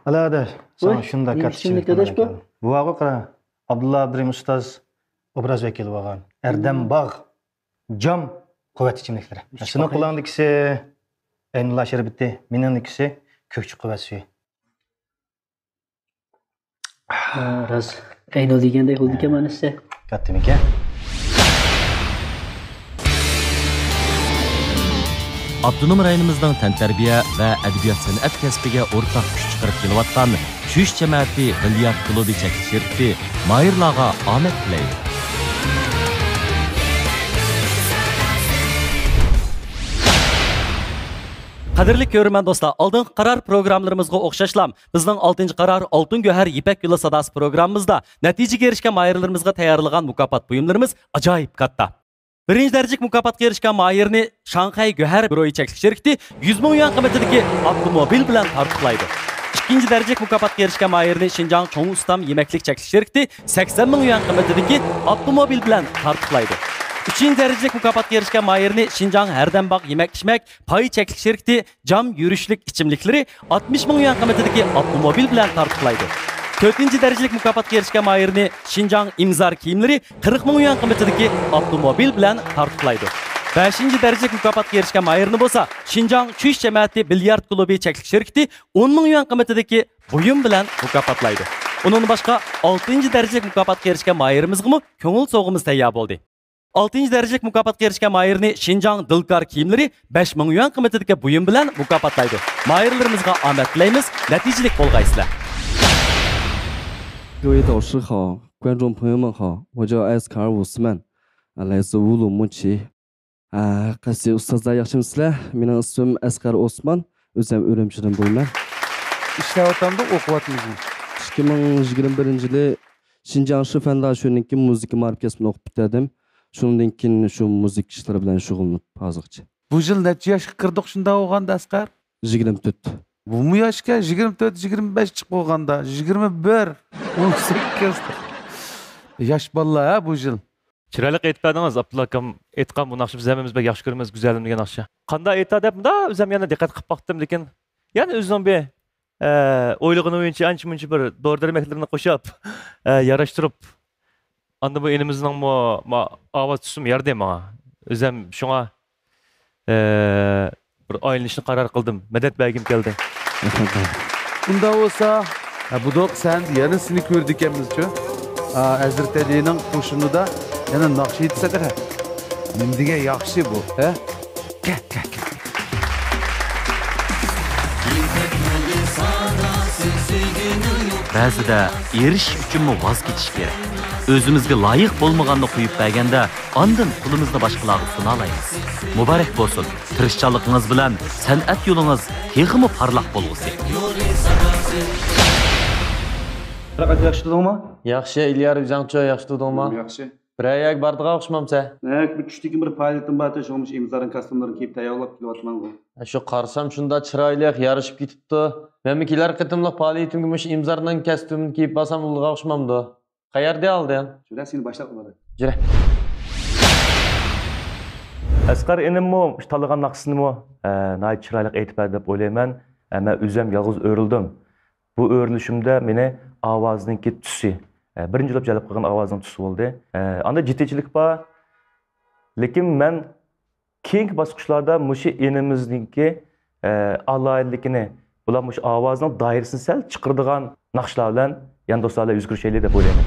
S6: Ala adaş, sana şunda katçılık bu? Bu ağa qara. Abdullah Abdurrahim Ustaz obraz vekili bo'lgan. Erdem Bağ, Cam quvvat ichimliklari. Shuni qulağındakisi Aynullah Şerbeti, meningdikisi Kökçü quvvat suyu.
S10: Raz Aynul degandek bo'ldi ekan mana size.
S6: Katta ekan.
S11: Abdunum rayonimizning tantarbiya va adabiyot san'at kasbiga o'rtaq kuch chiqarib kelayotgan Shuish jamoati bilyard klubi chekishirdi. Mayirlarga omad tilaydi.
S1: Qadrli ko'rman do'stlar, oldingi qaror programmalarımızga o'xshashlam. Bizning 6-qaror Oltin Go'har Ipak yo'li sadasi programmamizda natijaga erishgan mayirlarimizga tayyorlagan mukofot buyumlarimiz ajoyib katta. Birinci derecik mukofotga erishgan mayirni Shanxay Go'har Groyi cheklik şirkati 100 ming yuan qiymatidagi avtomobil bilan tartiblaydi. İkinci derecik mukofotga erishgan mayirni Xinjiang Chong Ustam yemeklik cheklik şirkati 80 ming yuan qiymatidagi avtomobil bilan tartiblaydi. Üçüncü derecik mukofotga erishgan mayirni Xinjiang Herdembağ yemek-içmek pay cheklik şirkati Cam yürüşlük içimlikleri 60 ming yuan qiymatidagi avtomobil bilan tartiblaydi. 4. derecelik mukofotga erishgan mayirni Xinjiang imzar kiyimleri 40 ming yuan qiymatidagi avtomobil bilan tartiblaydi. 5. derecelik mukofotga erishgan mayirni bo'lsa Xinjiang Shuish jamoati bilyard klubi cheklik şirkati 10 ming yuan qiymatidagi buyum bilan mukofotlaydi. Onun boshqa 6. derecelik mukofotga erishgan mayirimizga ko'ngil so'g'imiz tayyor bo'ldi. 6. derecalik mukofotga erishgan Mahirni Şinjan Dilkar kiyimlari 5000 yuan qiymatidagi buyum bilan mukofotlaydi. Mahirlarimizga omad tilaymiz, natijalik bo'lgaysizlar.
S24: 各位导师好，观众朋友们好，我叫艾斯卡尔·伍斯曼，来自乌鲁木齐。Qaysi ustozlar yaxshimisizlar? Mening ismim Asqar Osman, o'zim Urumchidan bo'laman.
S3: Ishlayotganda o'qiyapmizmi?
S24: 2021-yili Şinjan Fanlar Sho'niki muzika markazini o'qib bitirdim. Shundan keyin shu muzika ishlari bilan shug'ullanib hozircha.
S3: Bu yil necha yoshga kirdik shunda o'g'anda Asqar?
S24: 24.
S3: Bu mu yoshga 24-25 chiqib o'g'anda, 21, 18. Yosh bolalar ha bu yil.
S17: Chiroyli aytib berdingiz, Abdulla akam aytgan bu naqshni biz hammamiz bir yaxshi ko'ramiz, go'zalim degan naqshni. Qanday aytadi deb o'zim yana diqqat qilib baxtdim, lekin yana o'zim bir o'ylig'ini o'yincha ancha-muncha bir dori-darmoqlarni qo'shib, yarashtirib, anda bu elimizning ovoz tusim yardi menga. O'zim shunga bir aylanishni qaror qildim. Madad bergim keldi.
S3: Bunda olsa, bu doq sen yana seni ko'rdik ekanmiz-ku. Hazrat Alining qo'shinida yana naqsh yetsak-a. Mendiga yaxshi bu, ha?
S11: Ba'zida erish uchun voz kechish kerak. O'zimizga loyiq bo'lmaganni qo'yib berganda, ondan qo'limizni boshqalarga suna olamiz. Muborak bo'lsin. Tirishchanligingiz bilan san'at yo'lingiz texmi parlaq bo'lg'usi.
S2: Faqat yaxshi tudingmi?
S24: Yaxshi, Ilyar Uzangcho yaxshi tudingmi?
S2: Yaxshi.
S24: Birayak bardiga o'xshamamsa?
S2: Bir tushdik bir faoliyatim bor, sho'mish imzolarning kostyumlarini kiyib tayyorlab kelyapman.
S24: Shu qarsam shunda chiroyli yarashib ketibdi. Menmikilar qitimliq faoliyatimga mush imzolarning kostyumini kiyib basam ulg'a o'xshamamdi. Qayerda olding?
S2: Shura seni boshlab qo'yadi.
S24: Jira.
S17: Asqar enimmi, tanlagan naqshinimi, nihoyat chiroyli aytib berdi deb o'ylayman. Men o'zim yolg'iz o'rildim. Bu o'rilishimda meni ovozningki tusi, birinchi bo'lib jalb qilgan ovozning tusi bo'ldi. Anda jiddiychilik bor. Lekin men keyingi bosqichlarda mushi enimizningki alohidligini, bular mush ovozning doirasini sal chiqiradigan naqshlar bilan yan do'stlarga yuz ko'rishaylik deb o'ylayman.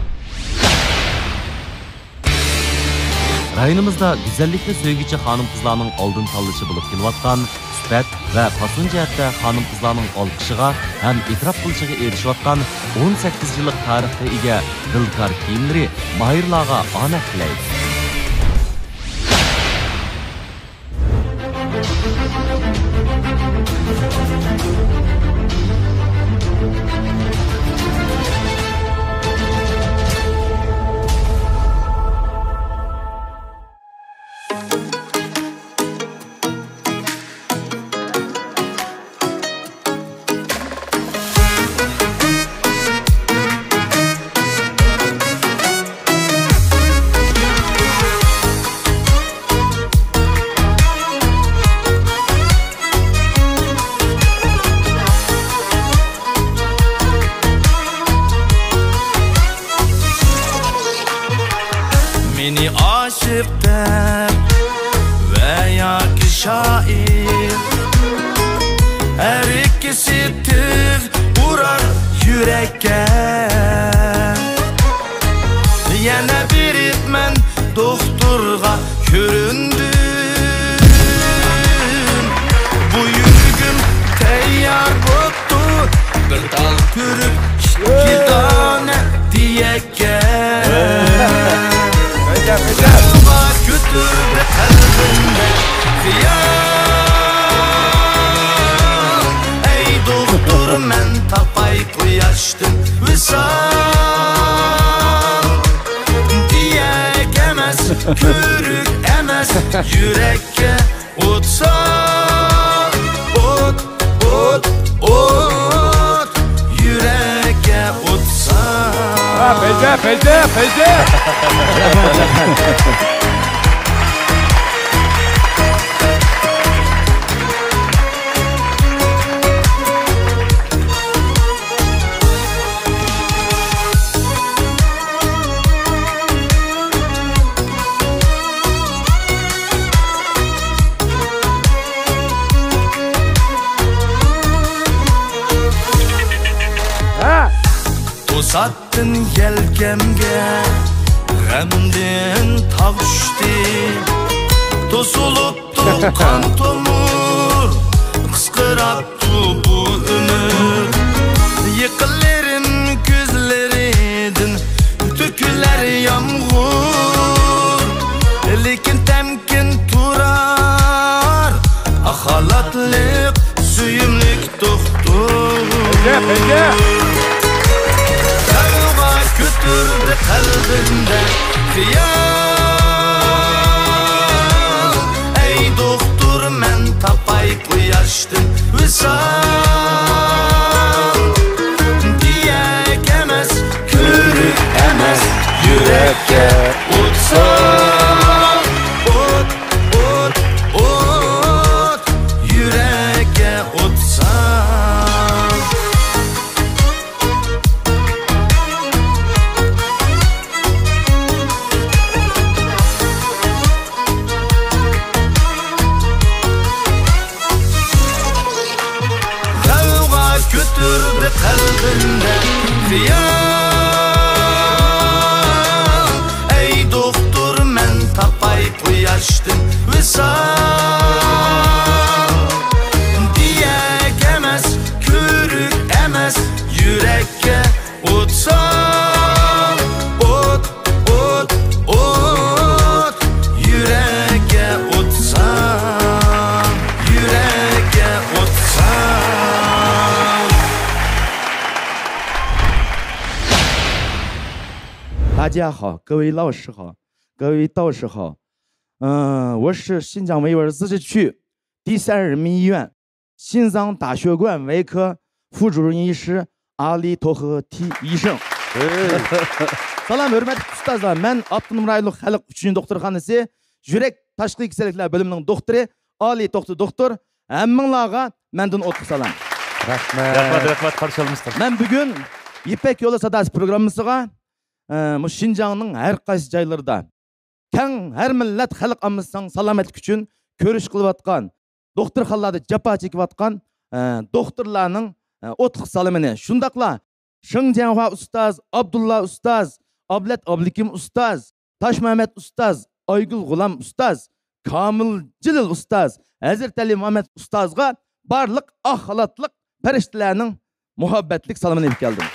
S11: Rayonimizda güzellikni söygüçi hanım-qizlarning oldin tanlashi bo'lib kelayotgan suhbat va fason jihatda hanım-qizlarning olqishiga ham e'tirof qilishiga erishayotgan 18 yillik tarixga ega Dilkar kiyimlari Mahirlarga omad tilaydi.
S4: Beni aşık der veya ki şair, her ikisi tir vurar yürekke. Yine bir itmen doktorga göründüm. Bu yürgüm teyyar bottu, bir dal görüp iki tane diyekke. Kalma götürdü kalbimde ziyan. Ey doktor men tapay koyaştım visal. Diyek emez, körük emez, yürekke utsa. Ot, ot, ot, yürekke utsa.
S3: Pece.
S4: Uzattın yelkemge G'amdan tog' tushdi to'silibdi qon tomir qisqirabdi bu umr yiqillarim ko'zlaridan to'kilar yomg'ir lekin temkin turar axalatlik suyumlik doktor Davga götürdü kalbimde xiyal Ey doktor men tapay quyoshdan visal Diyek emas, ko'rik emas, yurakka o'tsal O't, o't, o't, yurakka o'tsal Davga götürdü kalbimde xiyal Ey doktor men tapay quyoshdan visal Diyek emas, ko'rik emas, yurakka o'tsal O't, o't, o't, yurakka o'tsal Yurakka o'tsal
S7: 大家好，各位老师好，各位导师好。我是新疆维吾尔自治区第3人民医院心脏大血管外科副主任医师阿里托赫提医生。Salam hürmetli ustazlar, men Abdunum Rayonluq Xalq 3. doktorxonasi yurak tashqi kasalliklar bölümünün doktori Ali doktor hammanglarga mendan o'tib salam.
S17: Rahmat, qarshi olmasiz.
S7: Men bugun İpek Yolu Sadasi programmasiga Şinjanның her qaysi joylarida keng her millat xalq ammasining salomatlik uchun ko'rish qilayotgan, doktorxonalarda jafo chekayotgan doktorlarning o'tliq salamini, shundaqla Şinjanhua ustaz, Abdulla ustaz, Ablat Ablikim ustaz, Toshmamat ustaz, Aygul G'ulam ustaz, Kamil Jilil ustaz, Hazrat Ali Muhammad ustazga barliq axlatliq farishtalarning muhabbetlik salamını ilk geldim.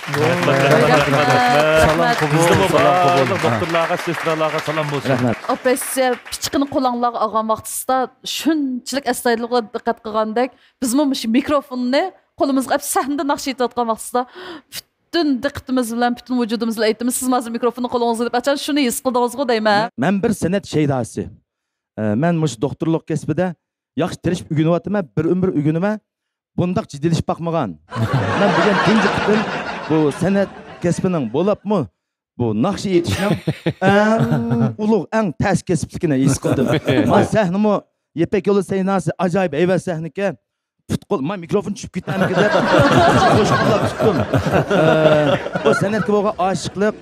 S17: Salam kubul, doktorlarga, sestralarga salam olsun.
S12: Operatsiya pichqini qo'linglarga olgan vaqtingizda shunchalik astoydillikqa diqqat qilgandek, biz bu mikrofonni qo'limizga olib sahnada naqsh etayotgan vaqtingizda bütün diqqatimiz bilan, bütün vujudimiz bilan aytdimiz. Siz hozir mikrofonni qo'lingizga olib qachon shuni his qildingiz-ku deyman.
S7: Men bir san'at shaydasi. Men mush doktorlik kasbida yaxshi tirishib o'rganyapman, bir umr o'rganaman. Bundaq jiddilish bakmagan. Ben bugün tunji qitim bu san'at kasbining bo'libmi, bu naqsh etishning eng ulug', eng tas kasbligini his qildim. Men sahnimi Ipek Yolu sahnasi ajoyib ayvaz sahniki. Futqol, men mikrofon tushib ketamikin deb qo'shqilab tutdim. Bu san'atga bo'lgan oshiqlik,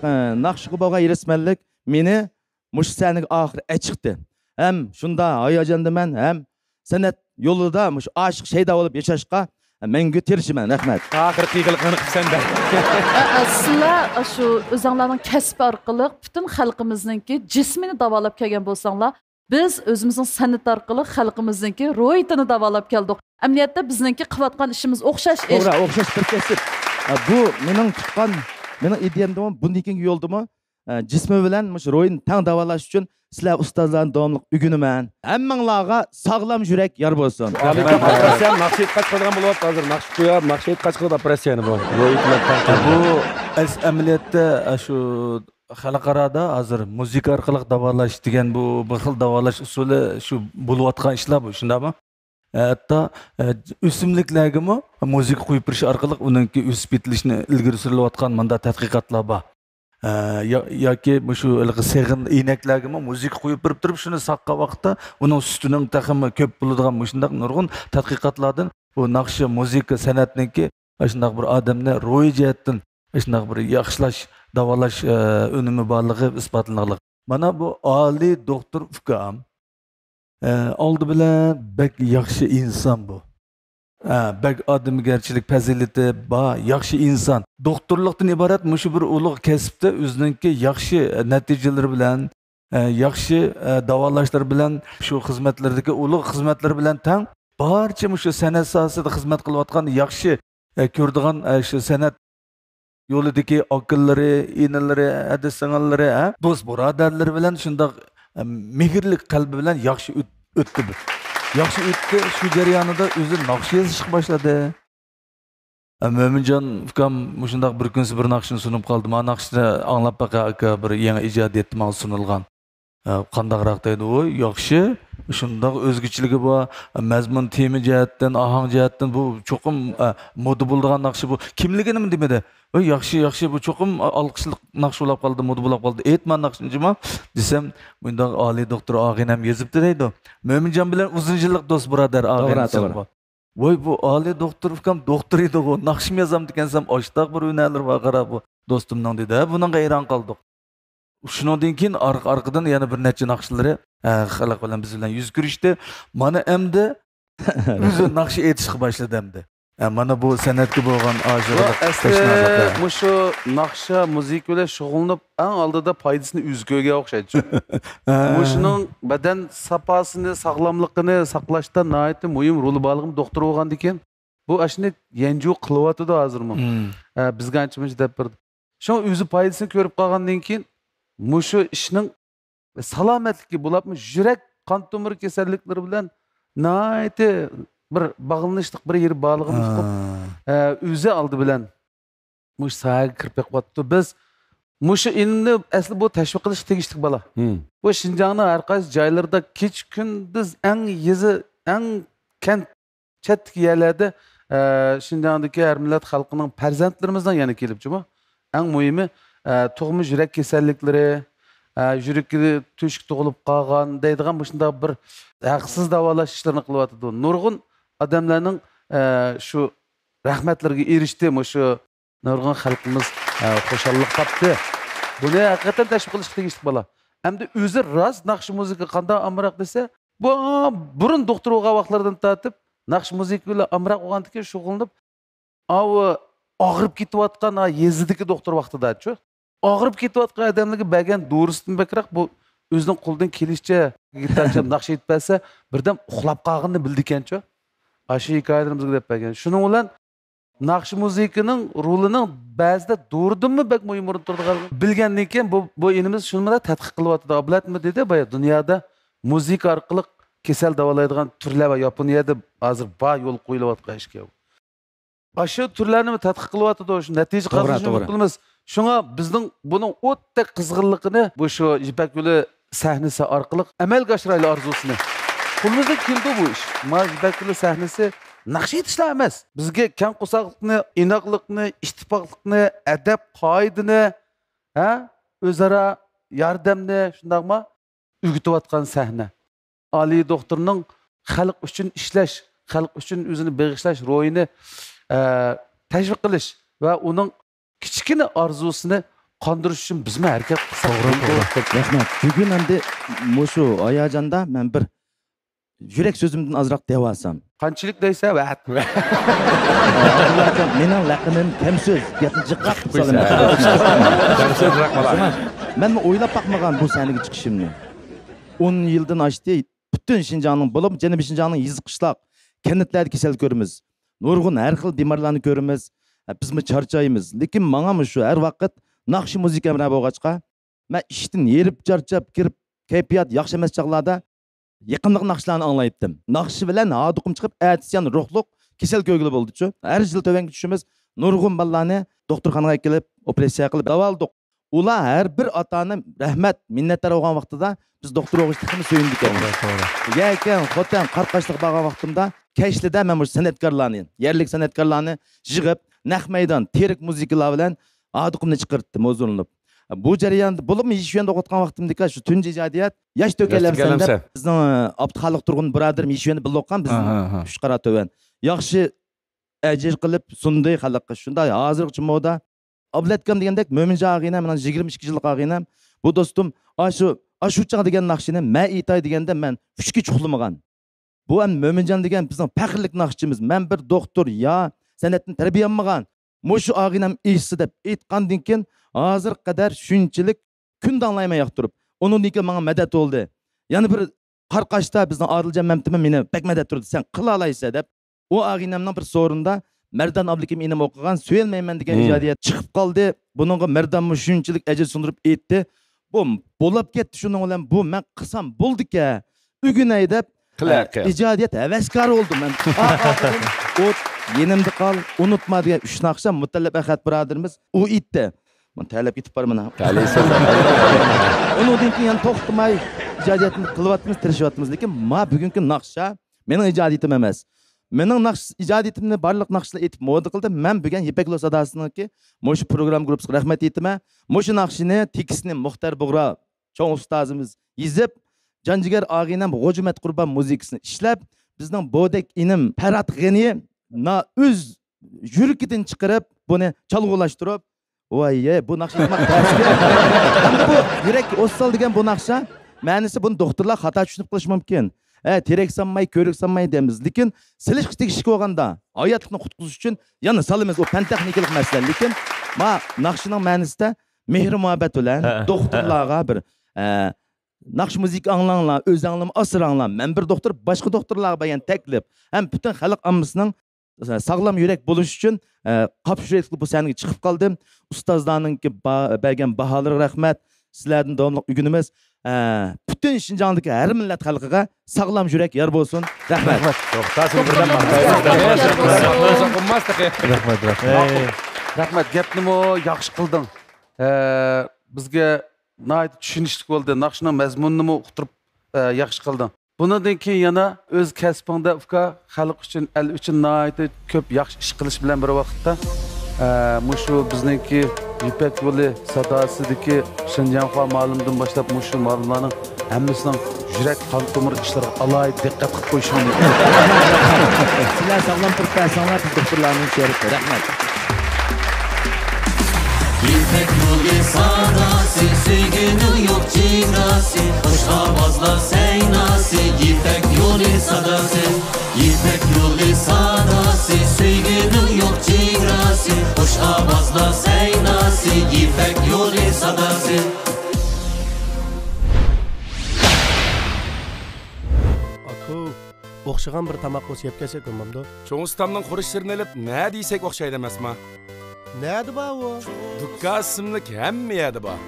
S7: naqshga bo'lgan rasmanlik meni mush sahnaga oxiri achiqdi. Hem shunda hayajondaman, hem san'at yolida mush aşık şeyda olup yaşaşqa mengü tirişimen. Rahmet.
S17: Ahir qiyg'iliq aniq senda.
S12: Sizlar shu o'zinglarning kasbi orqali butun xalqimizningki jismini davolab kelgan bo'lsanglar, biz o'zimizning san'at orqali xalqimizningki ruhiyatini davolab keldik. Amaliyotda bizningki qilayotgan ishimiz o'xshash ish.
S7: To'g'ri, o'xshash bir kasb. Bu mening tutgan, mening ideyamda bundan keyingi yo'ldimi jismi bilan mush ruhini tang davolash uchun sizlar ustozlarni davomli o'rganaman. Hammanglarga sog'lom yurak yor bo'lsin.
S5: Sen maqsad kaç qilgan bo'lyapti hozir? Maqsad qo'yib, maqsad kaç qildi operatsiyani bu?
S15: Bu amaliyotda shu xalqarada hozir muzika orqali davolash degan bu bir xil davolash usuli shu bo'layotgan ishlar bu, shundaymi? Hatta o'simliklarga muzika qo'yib berish orqali uningki o'sib ketilishini ilgari surilayotgan manda tadqiqotlar bor. Yoki shu seg'in iynaklarga muzika qo'yib berib turib shuni saqqa vaqtda uning sutining taximi ko'p bo'ladigan shunday nurg'un tadqiqotlardan bu naqshi muzika san'atniki shunday bir odamni ruhiy jihatdan shunday bir yaxshilash, davolash unumi borligi isbotlanadi. Mana bu oliy doktor ukam oldi bilan bek yaxshi inson bu. bak odamgarchilik fazilati bor, yaxshi inson. Doktorlikdan iborat mushu bir ulug' kasbda o'zininki yaxshi natijalar bilan, yaxshi davolashlar bilan, shu xizmatlardagi ulug' xizmatlar bilan tang barcha mushu san'at sohasida xizmat qilayotgan yaxshi ko'rdigan shu san'at yo'lidagi akillari, inalari, hadis singillari, do'st birodarlar bilan shundoq mehrlik qalbi bilan yaxshi o'tdi. Yaxshi o'tdi, shu jarayonida o'zi naqsh yozishga boshladi. Mo'minjon ukam shundoq bir kun bir naqshni sunib qoldi. Men naqshni anglab baqa bir yangi ijodiyat menga sunilgan. Qandaqroq deydi u, yaxshi. Shundoq o'zgichiligi bor, mazmun tema jihatdan, ohang jihatdan bu cho'qim moda bo'lgan naqshi bu. Kimligini nima demadi? Yaxshi bu cho'qim olqishliq naqsh bo'lib qoldi, moda bo'lib qoldi. Aytman naqshinjima desam, bundoq oliy doktor og'inam yozibdi deydi. Mo'minjon bilan uzun yillik do'st birodar og'inam bor. Voy bu oliy doktor ukam doktor edi u. Naqshim yozam dekansam, oshtaq bir unalar va qarab bu do'stimning dedi. Bunga hayron qoldik. Shundan keyin orqadan yana bir necha naqshlari xalq bilan biz bilan yuz ko'rishdi. Mana endi o'zi naqsh aytishga boshladi endi. Mana bu san'atga bo'lgan ojiqlik. Shu naqsha muzika bilan shug'ullanib, eng oldida foydasini o'zgaga o'xshaydi. Shuning badan safosini, sog'lomligini saqlashda nihoyat muhim rol borligini doktor bo'lgan ekan. Bu ashni yanju qilyapti hozirmi? Bizga anchimiz deb birdi. Shu o'zi foydasini ko'rib qolgandan keyin mushu ishning salomatligi bo'libmi, yurak qon tomir kasalliklari bilan nihoyat bir bağlanışlık bir yeri bağlığımız qilib, o'zi oldi bilan mush sahaga kirib qo'yapti. Biz mushu endi asli bu tashviq qilish tegishli bola. Bu Shinjongning har qaysi joylarida kech kunduz eng yezi, eng kent chetki yerlarda Shinjongdagi har millat xalqining farzandlarimizdan yana kelib juma. Eng muhimi tug'mish yurak kasalliklari, yurakda to'shik tug'ilib qolgan deydigan shunday bir haqsiz davolash ishlarini qilyapti. Nurg'un odamlarning shu rahmatlarga erishdi, shu nurg'un xalqimiz xushallik topdi. Buni haqiqatan tashviq qilish tegishli bola. Hamda o'zi rost naqsh muzika qanday amroq desa, bu burun doktor bo'lgan vaqtlardan tortib naqsh muzika bilan amroq bo'lgandan shug'ullanib, og'rib ketayotgan yezidagi doktor vaqtida-chi. Og'rib ketayotgan odamlarga bergan do'risidan bakroq bu o'zining qo'lidan kelishicha gitarcha naqsh aytpasa, birdan uxlab qolganini bildi ekan-chi. Aşı hikayelerimiz gidip bergen. Şunun ulan naqsh muzikaning rolining ba'zida doğrudunmu bak muhim o'rin turdigan bilgandan keyin bu inimiz shuni da tadqiq qilyapti. Biladimi dedi, boya dunyoda muzika orqali kasal davolaydigan turlar va Yaponiyada hozir bor yo'l qo'yilayotgan ishga. Aşı turlarni tadqiq qilyapti, shu natija qilamiz. Şuna bizning buning o'tda qizg'inligini bu shu Ipak yo'li sahnasi orqali amalga oshiraylik orzusini. Qo'limizda keldi bu ish. Ipak yo'li sahnasi naqsh etishlar emas. Bizga kang qo'saqlikni, inoqlikni, ittifoqlikni, adab qoidani, o'zaro yordamni shundaqmi o'rgatayotgan sahna. Oliy doktorning xalq uchun ishlash, xalq uchun o'zini bag'ishlash ro'yini tashviq qilish va uning kichkina orzusini qondirish uchun bizmi harakat qilsak.
S7: Rahmat. Bugun endi mushu ayajanda men bir yurak so'zimdan azroq devarsam.
S15: Qanchalik deysa, va.
S7: Mening laqimim kam so'z, gapni jiqqaq solaman.
S5: Kamso'z raqmalar.
S7: Men o'ylab baqmagan bu sahnaga chiqishimni. 10 yildan oshdi. Butun Shinjongning bo'lib, Janubiy Shinjongning yiz qishloq kentlarida kasal ko'ramiz. Nurg'un har xil bemorlarni ko'ramiz. Bizmi charchaymiz. Lekin menga shu har vaqt naqsh muzika bilan bo'lg'achqa, men ishdan yerib charchab kirib, kayfiyat yaxshi emas chaqlarda yaqinliq naqshlarni anglaytdim. Naqshi bilan hodiqim chiqib, atisiyan ruhliq kasal ko'ngil bo'ldi-chu. Har yil tövanga tushimiz, nurg'un bolalarni doktorxonaga kelib, operatsiya qilib davoldik. Ular har bir otani rahmat, minnatdor bo'lgan vaqtida biz doktor o'g'ishlikni so'yindik. Ekan, xotin qarqashliq bo'lgan vaqtimda Keşlida men bu san'atkorlarni, yerlik san'atkorlarni yig'ib, naq maydon, terik muzikalar bilan adiqimni chiqartdim, o'zunlib. Bu jarayonda bo'lib Yishvanda o'qitgan vaqtimda shu tunji ijodiyat yosh to'kalar deb bizning Abduxoliq Turg'un birodarim Yishvanda bilib o'qgan biz Xushqara töven. Yaxshi ajr qilib sunday xalqqa shunday hozirgacha moda Abdulatgan degandek Mo'minjon og'inam, men 22 yillik og'inam. Bu do'stim shu chaq degan naqshini men aytay deganda men 3 ga chuqlamagan. Bu hem Mömincan degan bizning faxrlik naqshchimiz. Men bir doktor ya san'atni tarbiyalanmagan. Mushu ağinam ishsi deb aytgandan keyin hozir qadar shunchalik kun danglaymay turib, onun keyin menga madad oldi. Yana bir qarqashda bizning Adiljon Mamtimi meni bak madad turdi. Sen qila olaysan deb. O ağinamning bir so'rinda Merdan Ablikim inim o'qigan Söyelmayman degan ijodiyat chiqib qoldi. Buningga Merdanmi shunchalik ajr sundirib aytdi. Bu bo'lib ketdi shuning bilan bu men qilsam bo'ldi-ku. Ugunay deb ijodiyat havaskor oldim men. O't yenimda qol, unutma degan 3 naqsha Mutallab Ahad birodarimiz u aytdi. Men talab ketib borman. Undan keyin to'xtamay ijodiyatni qilyapmiz, tirishyapmiz, lekin ma bugungi naqsha mening ijodiyatim emas. Mening ijodiyatimni barliq naqshlar aytib moda qildi. Men bugun Yipaklo Sadosiniki mo'shu program gruppasiga rahmat aytaman. Mo'shu naqshini tekstni Muxtar Bug'ro cho'ng ustozimiz yezib, Janjigar Og'inam G'ojumat Qurban muzikasini ishlab, bizning bodek inim Farhat G'ani na o'z yuragidan chiqarib, buni chalg'ulashtirib, voy, bu naqsha bu yurak o'ssal degan bu naqsha, ma'nisi buni doktorlar xato tushunib qilish mumkin. Terek sanmay, ko'rik sanmay deymiz. Lekin silish tegishga olganda hayotni qutqizish uchun yana salimiz o fan texnikalik masala. Lekin ma naqshining ma'nisida mehr muhabbat bilan doktorlarga bir naqsh muzik anglanglar, o'z anglam asranglar. Men bir doktor boshqa doktorlarga bayan taklif, ham butun xalq ammasining sog'lom yurak bo'lish uchun qapsh yurakli bu sanaga chiqib qoldim. Ustozlarningki bergan baholari rahmat. Sizlardan davomli ugunimiz bütün Şinjandagi har millat xalqiga sog'lom yurak yor bo'lsin. Rahmat.
S3: Rahmat, gapnimi yaxshi qilding. Bizga nayt tushunishlik bo'ldi. Naqshning mazmunini uqtirib yaxshi qilding. Bundan keyin yana o'z kasbingda uka xalq uchun, el uchun nayt ko'p yaxshi ish qilish bilan bir vaqtda mushu bizningki Yipak yo'li sadosidagi Şinjanxo ma'lumdan boshlab mushu ma'lumlarning hammasining yurak qon tomir ishlariga alohida diqqat qilib qo'yish kerak.
S7: Sizlar sog'lom turibsizlar, doktorlarning sheriki. Rahmat.
S4: Yipak yo'li sadosi, sevgini yo'q chegasi, xush ovozlar saynasi, Yipak yo'li sadosi, Yipak yo'li sadosi, sevgini yo'q chegasi, xush ovozlar saynasi, Yipak yo'li sadosi.
S13: O'xshagan bir tamoq yeb kelsak bo'lmamdi.
S5: Cho'ng ustamning xurishlarini olib, nima deysak o'xshaydi emasmi?
S13: Nadi bu?
S5: Dukka ismli hamma yerda bor.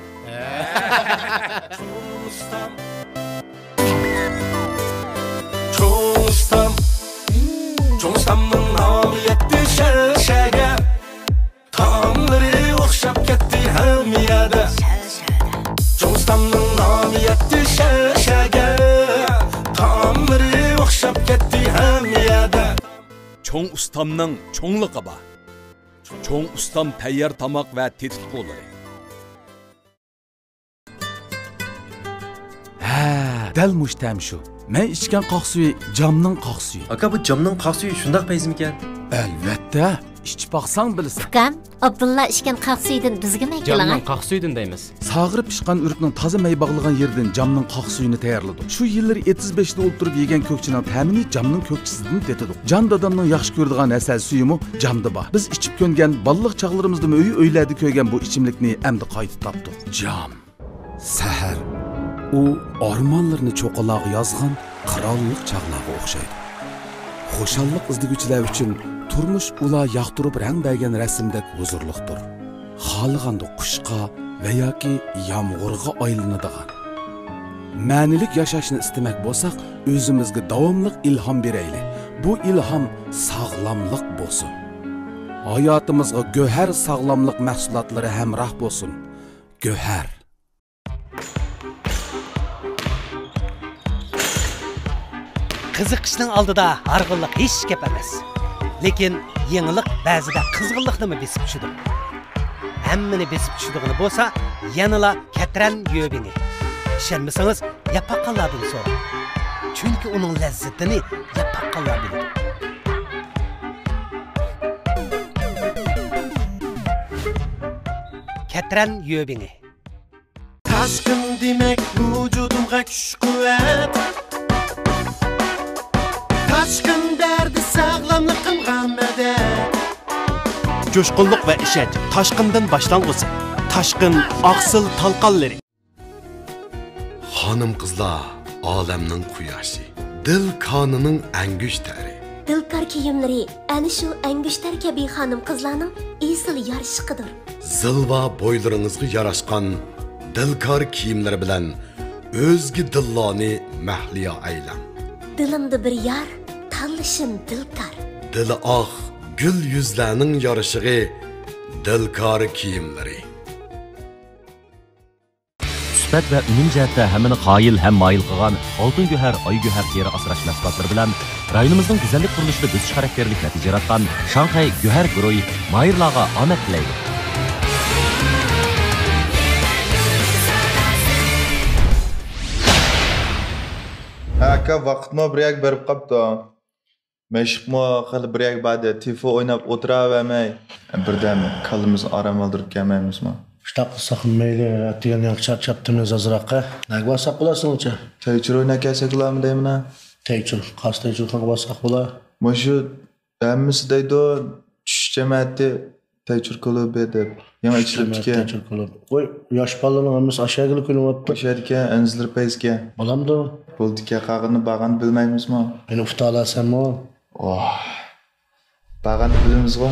S4: Cho'ng ustamning nomi yetti sharshaga, taomlari o'xshab ketdi hamma yerda. Cho'ng ustamning nomi yetti sharshaga, taomlari o'xshab ketdi hamma yerda.
S8: Cho'ng ustamning cho'ngligi bor. Cho'ng ustam tayyor tamoq va tetik qo'llari.
S3: Dal mushtam shu. Men ichgan qoq suvi jamning qoq suvi.
S16: Aka bu jamning qoq suvi shundoq paysmikan?
S3: Albatta, ichib baqsang bilasan.
S22: Ukam, Abdulla ichgan qoq suvidan bizga maykilan.
S16: Jamning qoq suvidan deymiz.
S3: Sag'irib pishgan urukning toza may bog'lagan yerdan jamning qoq suvini tayyorladik. Shu yillar 75 da o'ltirib yegan ko'kchining ta'mini jamning ko'kchisidan tetidik. Jan dadamning yaxshi ko'radigan asal suyimi jamda bor. Biz ichib ko'ngan balliq chaqlarimizda uylarda ko'ygan bu ichimlikni endi qaytib topdik. Jam. Sahar. U ormonlarni cho'qaloq yozgan qirollik chaqlog'iga o'xshaydi. Xo'shallik izlaguvchilar uchun turmush ular yoqtirib rang bergan rasmdek huzurliqdir. Xohlaganda qushqa va yoki yomg'irga aylanadigan. Ma'nilik yashashni istamak bo'lsak, o'zimizga davomli ilhom beraylik. Bu ilhom sog'lomlik bo'lsin. Hayotimizga go'har sog'lomlik mahsulotlari hamroh bo'lsin. Go'har.
S19: Qiziqishning oldida harg'inlik hech gap emas. Lekin yangilik ba'zida qizg'inlikni besib tushadi. Hammani besib tushadigan bo'lsa, yanala katran yo'bini. Ishonmasangiz, yapaqalardan so'rang. Chunki uning lazzatini yapaqalar biladi. Katran yo'bini.
S4: Tashqin demak vujudimga kuch-quvvat.
S13: Taşkın derdi sağlamlık qilgan medet. Coşqunluq va ishonch Toshqindan boshlang'usi. Toshqin oqsil talqonlari.
S14: Hanım kızlar, alemnin kuyaşı, dil kanının engüş teri.
S22: Dilkar kiyimleri ana shu anguştar kabi xonim qizlarning esil yarışıqıdır.
S14: Zilva boylarınızga yaraşkan dilkar kiyimleri bilen özgü dillani mahliya aylan.
S22: Dilimda bir yar, tanlışım dilkar.
S14: Dili ah, gül yüzlerinin yarışığı dilkar kiyimleri.
S11: Sifat ve ünüm cəhətdə həmini qayil həm mayil qılğan altın göhər, ay göhər teri asraş məhsullatları bilan rayonumuzun güzəllik quruluşida bösüş xarakterlik nəticə yaratqan Şanxay Göhər Guruhi mayırlarga omad tilaydi.
S18: Aka vaqtma bir yak berib qapti. Meşqma qilib bir yak ba'da tifo o'ynab o'tiravermay, birdan qalimizni aram oldirib kelmaymizmi?
S20: Shunaqa qilsak mayli, atgan yoq charchabdimiz azroqqa. Nega bosaq bo'lasingcha?
S18: Taychur o'ynab kelsak bo'ladimi deyman.
S20: Taychur, qas taychur qilib bosaq bo'lar.
S18: Mushu hammasi deydi, tush jamoati taychur klubi deb. Yana ichilibdi.
S20: Taychur klubi. Qo'y, yosh bolalarning hammasi ashagili kulyapti.
S18: Ashadika, anzlir payzga.
S20: Bo'lamdi.
S18: Bo'ldika qag'ini bag'an bilmaymizmi?
S20: Meni uftalasam-mi?
S18: Oh. Bag'an bilimizmi?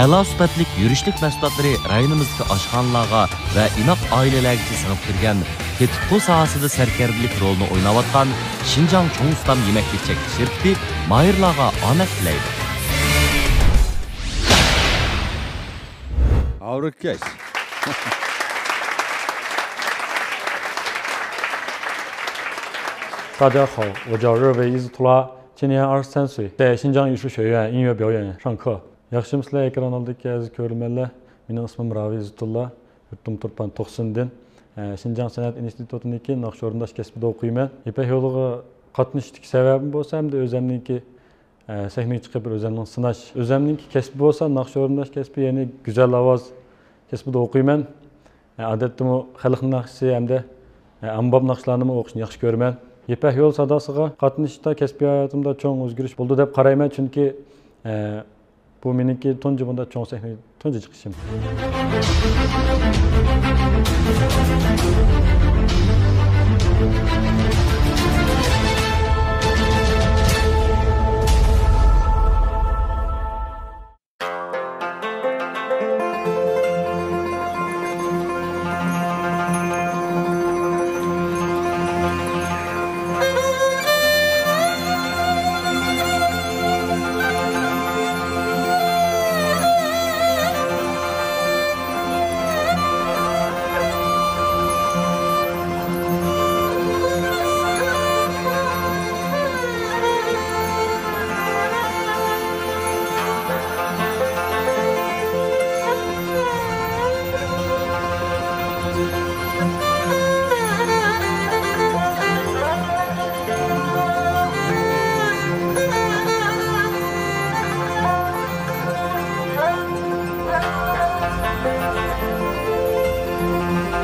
S11: Əla sübətlik yürüşlük məhsullatları rayonumuzdakı aşxanalarga və inaq ailələrə sınıb kirgan, tetikqu sahasida sərkərdilik rolunu oynayotgan Şinjan Çoğ Ustam yeməklik çəkiliş şirkəti mayırlarga omad tilaydi.
S21: Avrikkeş.
S25: 大家好，我叫热维伊兹图拉，今年23岁，在新疆艺术学院音乐表演上课。Yaxşımsızlar ekran aldaki aziz görürmenler. Benim ismim Ravi İzzatullah. Yurtum Turpan Toqsindin. Şinjan Sanat İnstitutuniki Nakşorindaş kesbide okuyman. İpek yoluga qatnashdik sebebim bolsa hamda özümniki sahneye chiqib özümni sinash. Özümniki kesbi bolsa Nakşorindaş kesbi, yani güzel avaz kesbide okuyman. Odatda bu xalqning naqshi hamda ambab naqshlarini o'qishni yaxshi ko'raman. İpek yol sadasiga qatnashda kesbi hayotimda cho'ng o'zgarish bo'ldi deb qarayman, chunki bu meniki tunji bunda cho'ng sahnaga tunji chiqishim.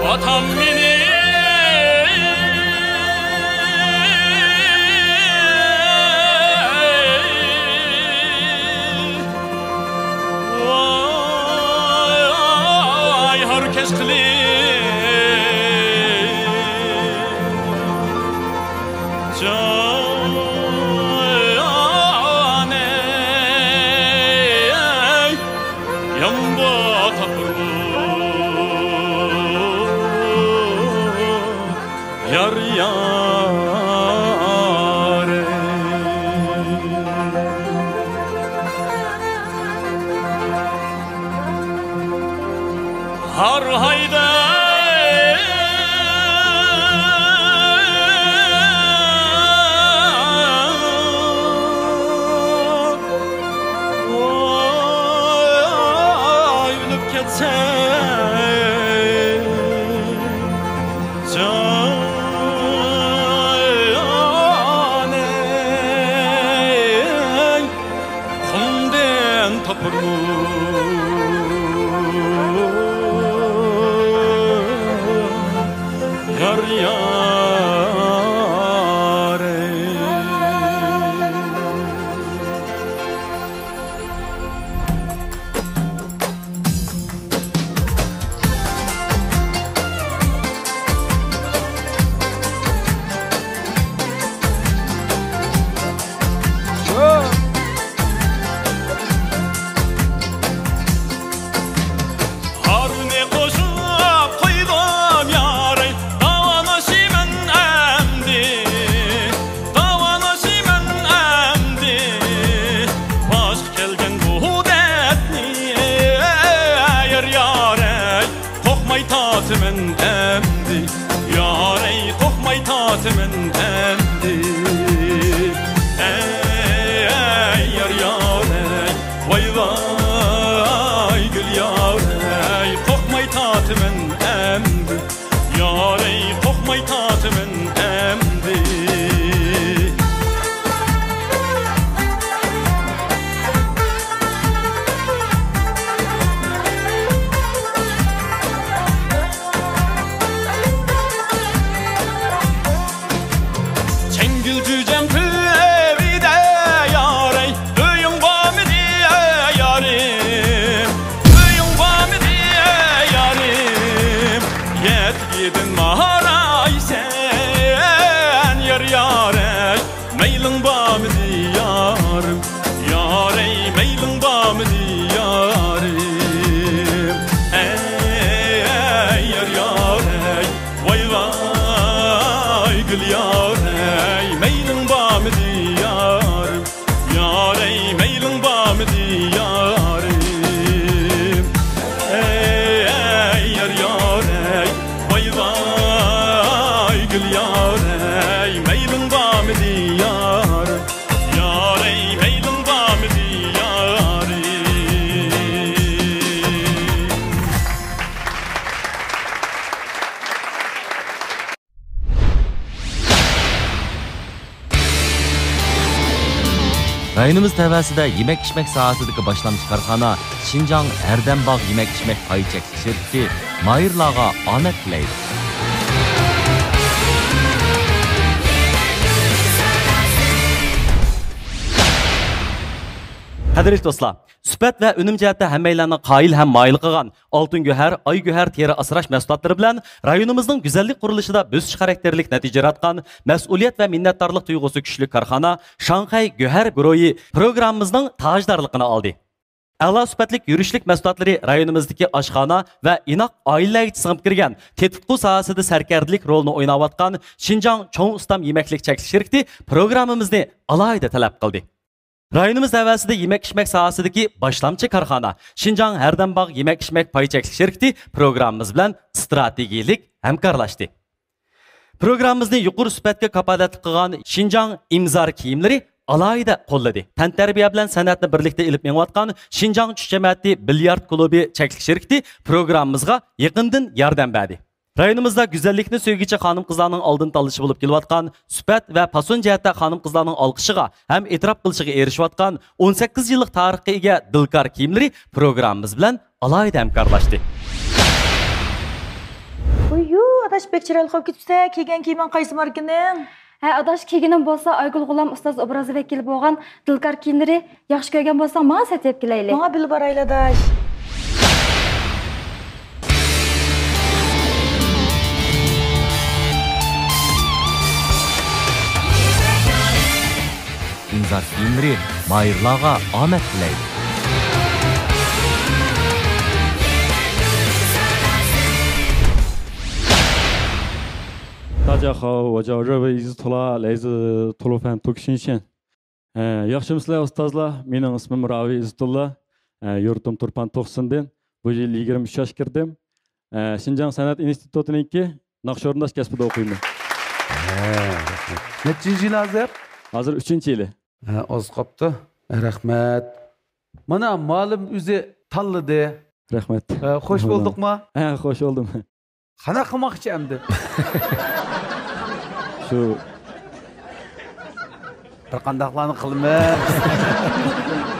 S4: Vatan beni vay herkes yar yare har hayda vay ölüp ketsem yar yar
S6: tatımın emdi Ey yar yar ey Vay vay gül yar ey Kokmay tatımın emdi Yar ey kokmay tatımın emdi
S11: Rayonimiz təvəsində yemək-içmək sahəsidəki başlanmış karxana Şinjan Erdembağ yemək-içmək payı çəkisi şirkəti Mayırlağa omad tilaydi.
S1: Qadrli dostlar, sübət və ünüm cəhətdə həmməylərini qayil həm mayıl qılğan Altın Göhər, Ay Göhər teri asıraş məhsullatları bilan rayonumuzun güzəllik quruluşida bösüş xarakterlik nəticə yaratqan məsuliyyət və minnətdarlıq duyğusu güclü karxana Şanxay Göhər Guruhi proqramımızın tajdarlığını aldı. Əla sübətlik yürüşlük məhsullatları rayonumuzdakı aşxana və inaq ailələrə sığıb kirgan tetutqu sahəsində sərkərdilik rolunu oynayatqan Şinjan Çoğ Ustam Yeməklik Çəkiliş şirkəti proqramımızı alayda tələb qıldı. Rayonumuz təvəsində yemək-içmək sahəsidəki başlamçı karxana Şinjan Erdembağ yemək-içmək payı çəkiliş şirkəti proqramımız bilan strategiyalik həmkarlaşdı. Proqramımızı yuqori sübətə kapalatlı qılğan Şinjan imzar kiyimləri alayda qo'lladı. Tantarbiya bilan san'atni birlikda ilib mengayotgan Şinjan Chuchamati Bilyard klubi çəkiliş şirkəti proqramımızga yaqindan yordam berdi. Rayonumuzda güzellikni söygüçü xanım qızlarının aldın talışı bulup geliyotgan, sübət və pason cəhətdə xanım qızlarının alqışıga hem etiraf qilishig'a erishiyotgan 18 yıllık tarixga ega dilkar kiyimleri programımız bilan alayda hamkorlashdi.
S9: Uyu, adaş bek chiroyli qolib ketibsa, kiygan kiyiming qaysi markaning?
S10: Ha, adaş kiyganim bo'lsa, Aygul G'ulom ustoz obrazi vakili bo'lgan dilkar kiyimleri yaxshi ko'rgan bo'lsang, menga sotib kelaylik.
S9: Menga bilib borayli adaş.
S11: İmzar kiyimleri Mayırlağa omad tilaydi.
S25: 大家好，我叫热维伊兹图拉，来自吐鲁番图克新县。Yaxshimisilar ustozlar, mening ismim Ravi Izzatullah. Yurtim Turpan 90dan. Bu yil 23 yoshga kirdim. Şinjan San'at institutiniki naqsho'rindosh kasbida o'qiyman.
S3: Nechinchi yil hozir?
S25: Hozir 3-yili.
S3: Oz qopti. Rahmat. Mana ma'lum o'zi tanladi.
S25: Rahmat.
S3: Xush bo'ldikmi?
S25: Ha, xush bo'ldim.
S3: Qanaqa qilmoqchi endi?
S25: Shu
S3: bir qandaqlarni qilma.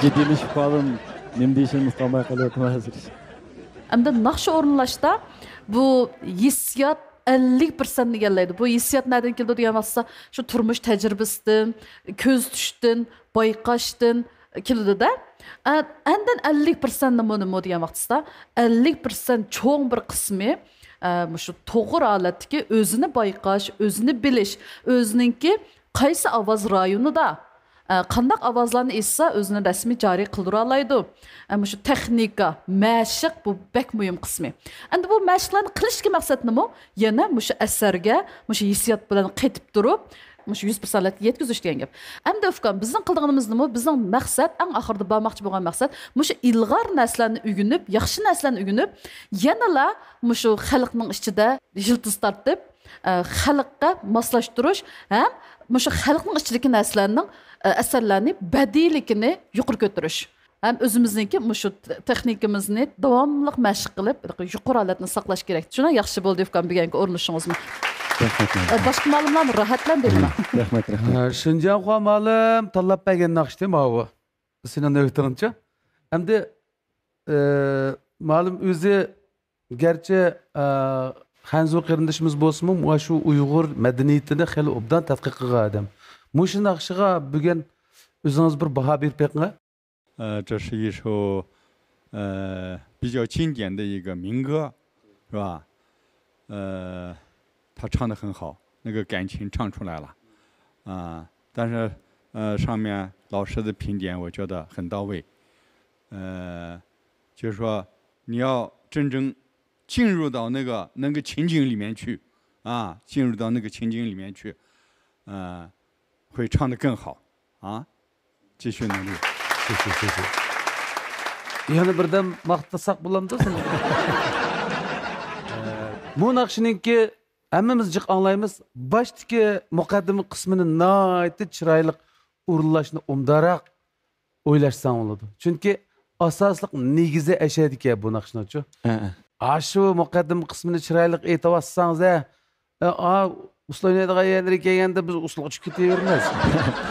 S25: Jiddiylik qoldim. Nima deyishimni qolmay qolyapman hozir.
S12: Endi naqsh o'rinlashda bu hissiyot 50% egallaydi. Bu hissiyot nereden keldi degan vaqtda shu turmush tajribasidan, ko'z tushdan, bayqashdan keldi-da. Andan 50% nima degan vaqtda 50% cho'ng bir qismi shu to'g'ri holatdagi o'zini bayqash, o'zini bilish, o'zininki qaysi ovoz rayonida qandaq ovozlarni eshitsa o'zini rasmiy joriy qildira oladi. Shu texnika, mashq bu bek muhim qismi. Endi bu mashqlarni qilishga maqsad nima? Yana shu asarga, shu hissiyot bilan qaytib turib, shu 100% yetkazish degan gap. Endi ufqan bizning qilganimiz nima? Bizning maqsad, eng oxirida bormoqchi bo'lgan maqsad, shu ilg'or narsalarni o'rganib, yaxshi narsalarni o'rganib, yanala shu xalqning ichida yildiz tortib, xalqqa moslashtirish ham shu xalqning ichidagi narsalarning asarlarni badiyligini yuqori ko'tarish ham o'zimizniki shu texnikamizni davomli mashq qilib yuqori holatni saqlash kerak. Shuna yaxshi bo'ldi deb bilganga o'rnashingizmi? Boshqa ma'lumotlarni rohatlantirma.
S3: Rahmat. Şinjan ma'lum tanlab bergan naqshdi bu. Senin navbatingcha. Hamda ma'lum o'zi gerçi Hanzu qarindishimiz bo'lsa-mu, shu Uyg'ur madaniyatini xil obdan tadqiq qilgan odam. Mushu naqshiga bugun o'zingiz bir baho berib beqinglar.
S2: 这是一首比较经典的一个民歌，是吧？他唱得很好，那个感情唱出来了，但是上面老师的评点我觉得很到位，就是说你要真正进入到那个情景里面去，进入到那个情景里面去，会唱得更好，继续努力。
S3: Yani birden maqtasak bulamdı sen. Bu naqshininki hammamiz jiq anglaymiz. Başdagi muqaddima qismini nihoyatda chiroyli o'rinlashni umdaroq o'ylashsan bo'ladi. Chunki asosliq negizi ashadiki bu naqshnachu. Shu muqaddima qismini chiroyli aytavsangiz, uslanadigan yerlarga kelganda biz uslug' chiqib ketaveramiz.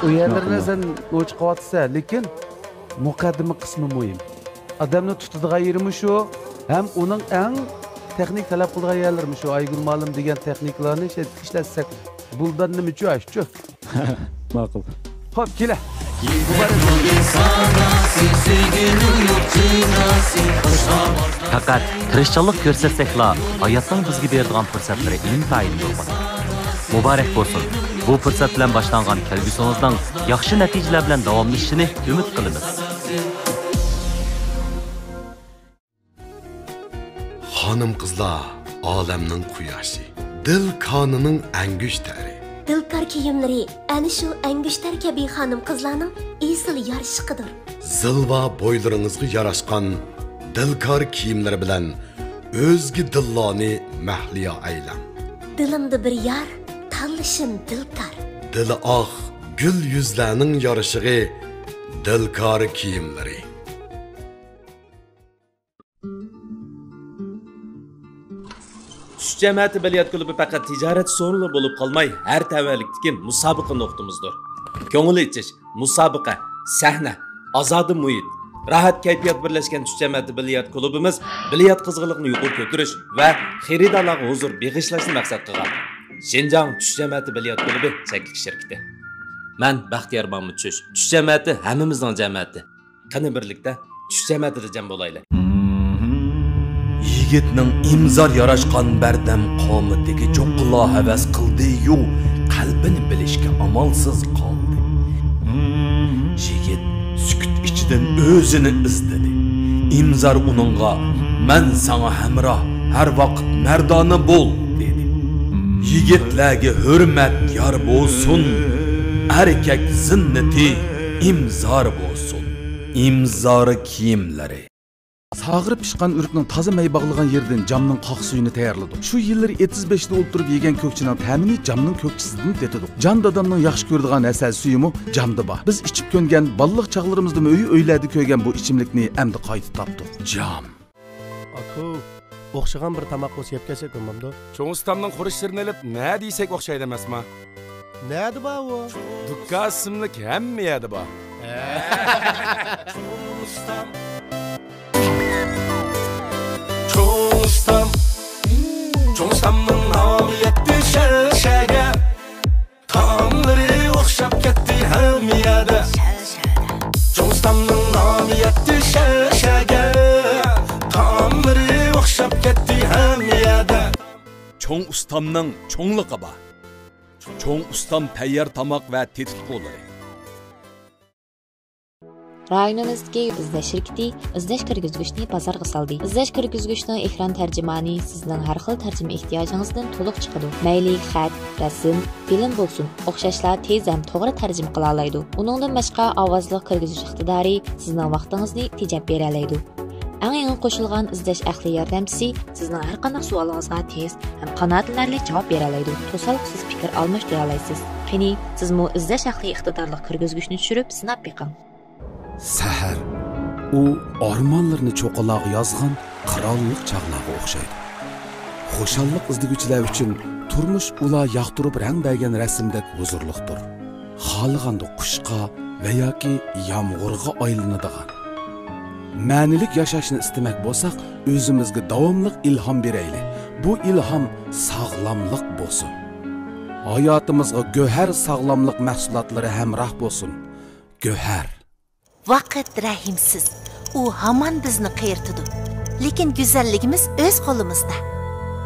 S3: O yerlarni sen o'ch qilyapsan, lekin muqaddima qismi muhim. Adamni tutadigan yerimi shu, ham uning eng texnik talab qilgan yerlarimi shu. Aygul ma'lum degan texniklarni ishlatsak, buldan nima uchun?
S25: Ma'qul.
S3: Xo'p, kela.
S11: Faqat tirishchilik ko'rsatsak-la, hayotning bizga beradigan fursatlari intayin bo'ladi. Muborak bo'lsin. Bu fursat bilan boshlangan kelgusingizning yaxshi natijalar bilan davomlashishini umid qilamiz.
S14: Xonim qizlar, olamning quyoshi, dil qonining angushtari.
S22: Dilkar kiyimlari ana shu angushtlar kabi xonim qizlarning esil yarışıqıdır.
S14: Zilva bo'ylaringizga yarashgan dilkar kiyimlar bilan o'zgi dillarni mahliyo aylang.
S22: Dilimda bir yar, tanlışım dilkar.
S14: Dili oq, gul yuzlarning yorishig'i dilkar kiyimlari.
S17: Tush jamiyati biliyat klubi faqat tijorat so'rili bo'lib qolmay, har tavallikdagi musobaqa nuqtamizdir. Ko'ngil ichish, musobaqa, sahna, ozodi muhit, rahat kayfiyat birlashgan tush jamiyati biliyat klubimiz biliyat qizg'inligini yuqori ko'tarish va xaridorlarga huzur beg'ishlashni maqsad qilgan. Şinjan tush jamiyati biliyat klubi shaklik shirkati. Men Baxtiyor Mahmud Tush. Tush jamiyati hammamizning jamiyati. Qani birlikda tush jamiyatida jam bo'laylik.
S8: Yigitning imzor yarashgan bardam qomatdagi cho'qqilo havas qildi-yu, qalbini bilishga amalsiz qoldi. Yigit sukut ichidan o'zini izladi. Imzor uningga "Men sana hamroh, har vaqt mardona bo'l" dedi. Yigitlarga hurmat yor bo'lsin, erkak zinnati imzor bo'lsin. Imzor kiyimlari.
S3: Sağırıp pişkan ürüknün taze mey bağlayan yerden camның qaq suyunu tayarladık. Şu yılları 75'de oturup yegen kökçinin təmini camның kökçisinden detedik. Can dadamның yaxşı gördüğün əsəl suyumu camda ba. Biz içip köngen balıq çağlarımızda öyle öyledi köygen bu içimlikni əmdi qaytı tapdık. Cam.
S21: Aku, o'xshagan bir tamoq bo'lsa yeb kelsak bo'lmamdi.
S5: Cho'ng ustamning xurishlarini olib, nima deysek o'xshaydi emasmi?
S21: Nima bu?
S5: Dukka ismlik hamma yerda bor.
S4: Çoğustamın namı yetti şerşege Tamları okşap gitti hem yerde Çoğustamın namı yetti şerşege Tamları okşap gitti hem yerde
S8: Çoğ ustamның çoğluqı var. Çoğ ustam tayyar tamaq ve tetit qo'llari.
S23: Rayonimizdagi izlash shirkati izlash kirgizgichni bozorga soldi. Izlash kirgizgichning ekran tarjimoni sizning har xil tarjima ehtiyojingizdan to'liq chiqadi. Mayli xat, rasm, film bo'lsin, o'xshashlar tez ham to'g'ri tarjima qila oladi. Uningdan boshqa ovozli kirgizish iqtidori sizning vaqtingizni tejab bera oladi. Eng yangi qo'shilgan izlash ahli yordamchisi sizning har qanday savolingizga tez ham qanoatlanarli javob bera oladi. To'solqisiz fikr almashtira olasiz. Qani, sizmi izlash ahli iqtidorli kirgizgichni tushirib sinab beqing.
S7: Sahar u ormonlarni cho'qaloq yozgan qirollik chaqlarga o'xshaydi. Xo'shallik izlaguvchilar uchun turmush ular yoqtirib rang bergan rasmdek huzurliqdir. Xohlaganda qushqa va yoki yomg'irga aylanadigan. Ma'nilik yashashni istamak bo'lsak, o'zimizga davomli ilhom beraylik. Bu ilhom sog'lomlik bo'lsin. Hayotimizga go'har sog'lomlik mahsulotlari hamroh bo'lsin. Go'har.
S22: Vaqt rahimsiz. U hamon bizni qayirtidi. Lekin go'zalligimiz o'z qo'limizda.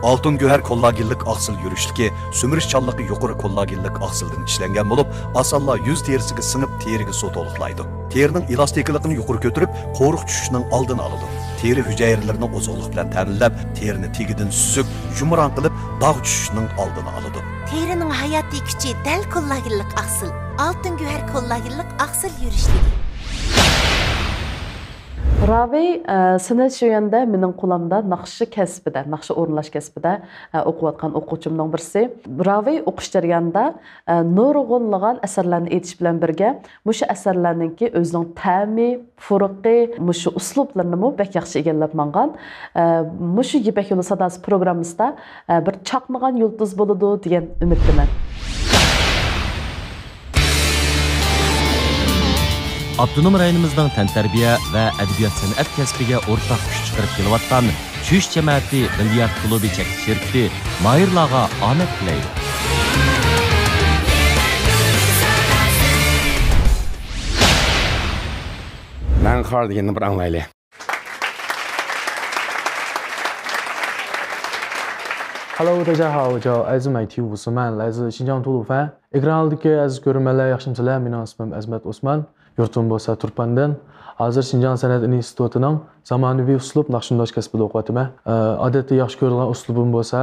S15: Altın göher kollagenlik aksıl yürüşlüki, sömürüşçallığı yukarı kollagenlik aksıldan işlengen bulup, asalla yüz terisiga sınıp terigi su toluqlaydı. Terinin elastikliğini yukarı götürüp, qo'ruq tushishning oldini oladi. Teri hücrelerini ozuqlik bilan ta'minlab, terini tegidin süzük, yumran qilib, dog' tushishning oldini oladi.
S22: Terining hayotiy kuchi dal kollagenlik aksıl. Altın göher kollagenlik aksıl yürüşlüki.
S12: Ravey, sınat şu yanda mening qo'limda naqshi kasbida, naqshi o'rinlash kasbida o'qiyotgan o'quvchimning birisi. Ravey o'qish jarayonida nurg'unlagan asarlarni aytish bilan birga, mushu asarlarningki o'zining ta'mi, furuqi, mushu uslublarini bek yaxshi egallab mangan. Mushu Yipak yo'li sadasi programmasida bir chaqnagan yulduz bo'ladi degan umiddaman.
S11: Abdunum rayonimizning tantarbiya va adabiyot san'at kasbiga o'rtaq kuch chiqarib kelayotgan Tush jamoati Bilyard klubi chekish shirkati Mayirlarga omad tilaydi.
S5: Men xor deganni bir anglaylik.
S25: Hello， 大家好，我叫艾兹买提伍斯曼，来自新疆吐鲁番。Ekranaldagi aziz ko'ruvchilar, yaxshimisilar? Mening ismim Azmat Osman. Yurtim bo'lsa Turpandan. Hozir Xinjiang san'at institutining zamonaviy uslub naqshindosh kasbida o'qiyapman. Odatda yaxshi ko'rgan uslubim bo'lsa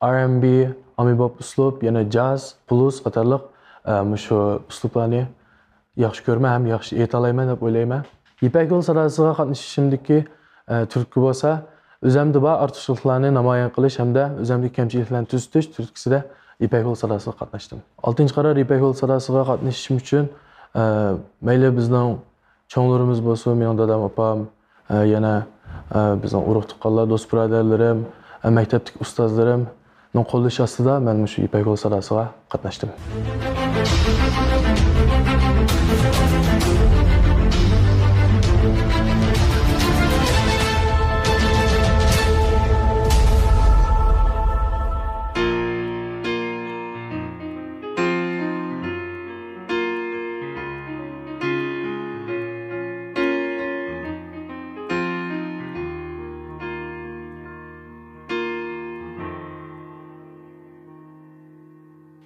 S25: R&B, ommabop uslub, yana jazz, blues qatorliq shu uslublarni yaxshi ko'raman, ham yaxshi ayta olaman deb o'ylayman. Yipak yo'l sadosiga qatnashishimdagi turtki bo'lsa, o'zimda bor ortiqchiliklarni namoyon qilish hamda o'zimdagi kamchiliklarni tuzatish turtkisida Yipak yo'l sadosiga qatnashdim. 6-qaror Yipak yo'l sadosiga qatnashishim uchun mayli bizning cho'nglarimiz bo'lsin, mening dadam, opam, yana bizning urug' tuqqanlar, do'st birodarlarim, maktabdagi ustozlarimning qo'llash ostida men shu Yipak yo'l sadosiga qatnashdim.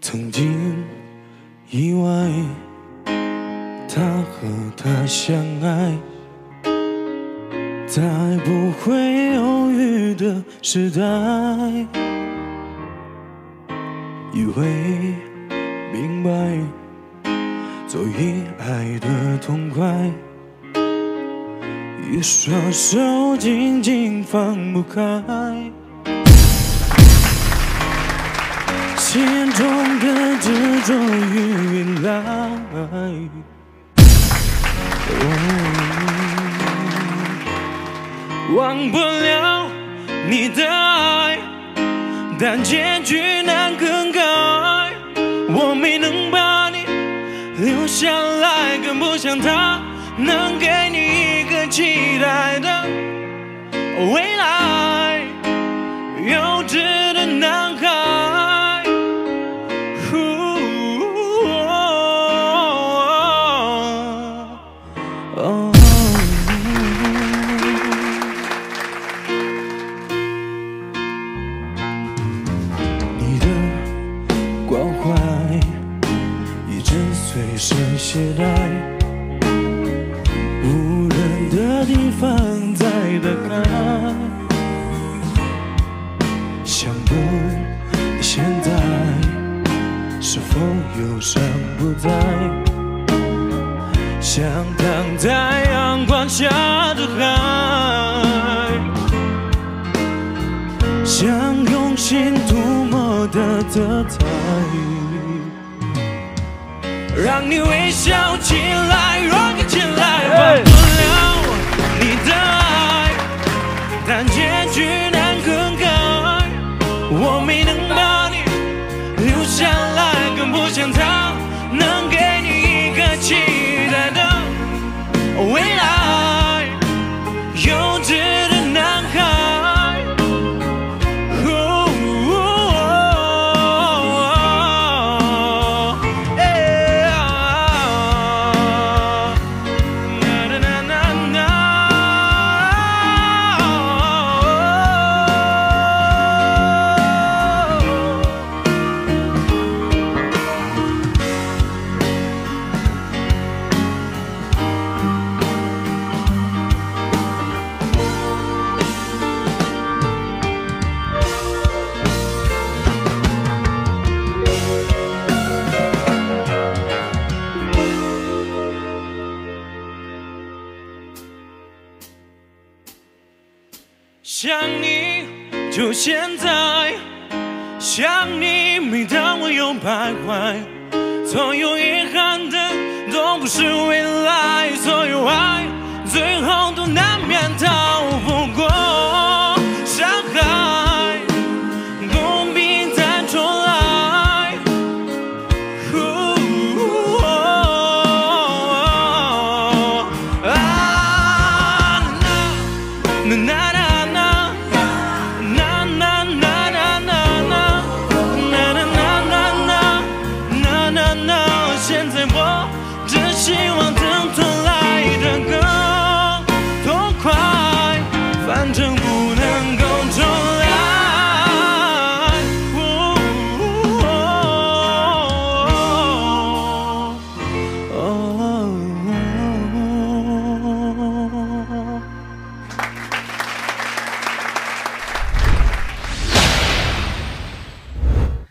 S4: 曾经以为他和她相爱，在不会犹豫的时代，以为明白做一爱的痛快，一双手紧紧放不开。心中的执着与依赖，忘不了你的爱，但结局难更改。我没能把你留下来，更不像他能给你一个期待的未来。幼稚的男孩。携带无人的地方在等待，想问你现在是否忧伤不在，像躺在阳光下的海。像用心涂抹的姿态，让你微笑起来，rock起来，忘不了你的爱，但结局难更改。我没能把你留下来，更不像他能给你一个期待的未来。幼稚的男孩，想你就现在，想你每当我又徘徊，所有遗憾的都不是未来，所有爱最后都难免逃不过伤害，不必再重来。现在我只希望等痛来得更痛快，反正不能够重来。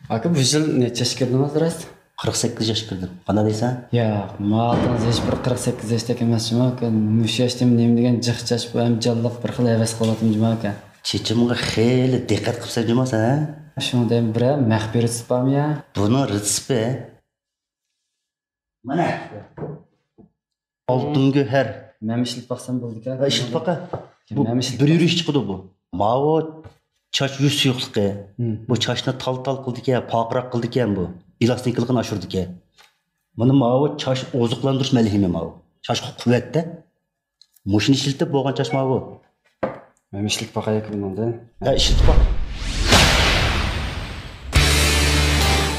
S13: Aka bu yil necha yoshga kirdingiz rost?
S16: 48 yosh kirdim. Qana deysan?
S13: Yo'q, ma'lumot hech bir 48 yoshda emasmi aka. Mush yoshda nima degan jiqchash bu ham jalloq bir xil havas qilyaptim aka.
S16: Chechimga xeyli diqqat qilsa jumasan.
S13: Shunda ham bir maxfiy retseptmi ya?
S16: Buni retsepti. Mana. Oltin go'har.
S13: Men ishlab baqsam bo'ldi-ku.
S16: Ishlab baqa. Bu bir yurish chiqdi bu. Mavo chash yuz suyuqligi. Bu chashni tal-tal qildi-ku, poqroq qildi-ku bu. Elastikligini oshirdi-ku. Buni mavo chash oziqlantirish malhimi mavo. Chash quvvatda. Mushini ishlatib bo'lgan chash mavo.
S13: Men ishlab baqaylik bundan.
S16: Ishlatib baq.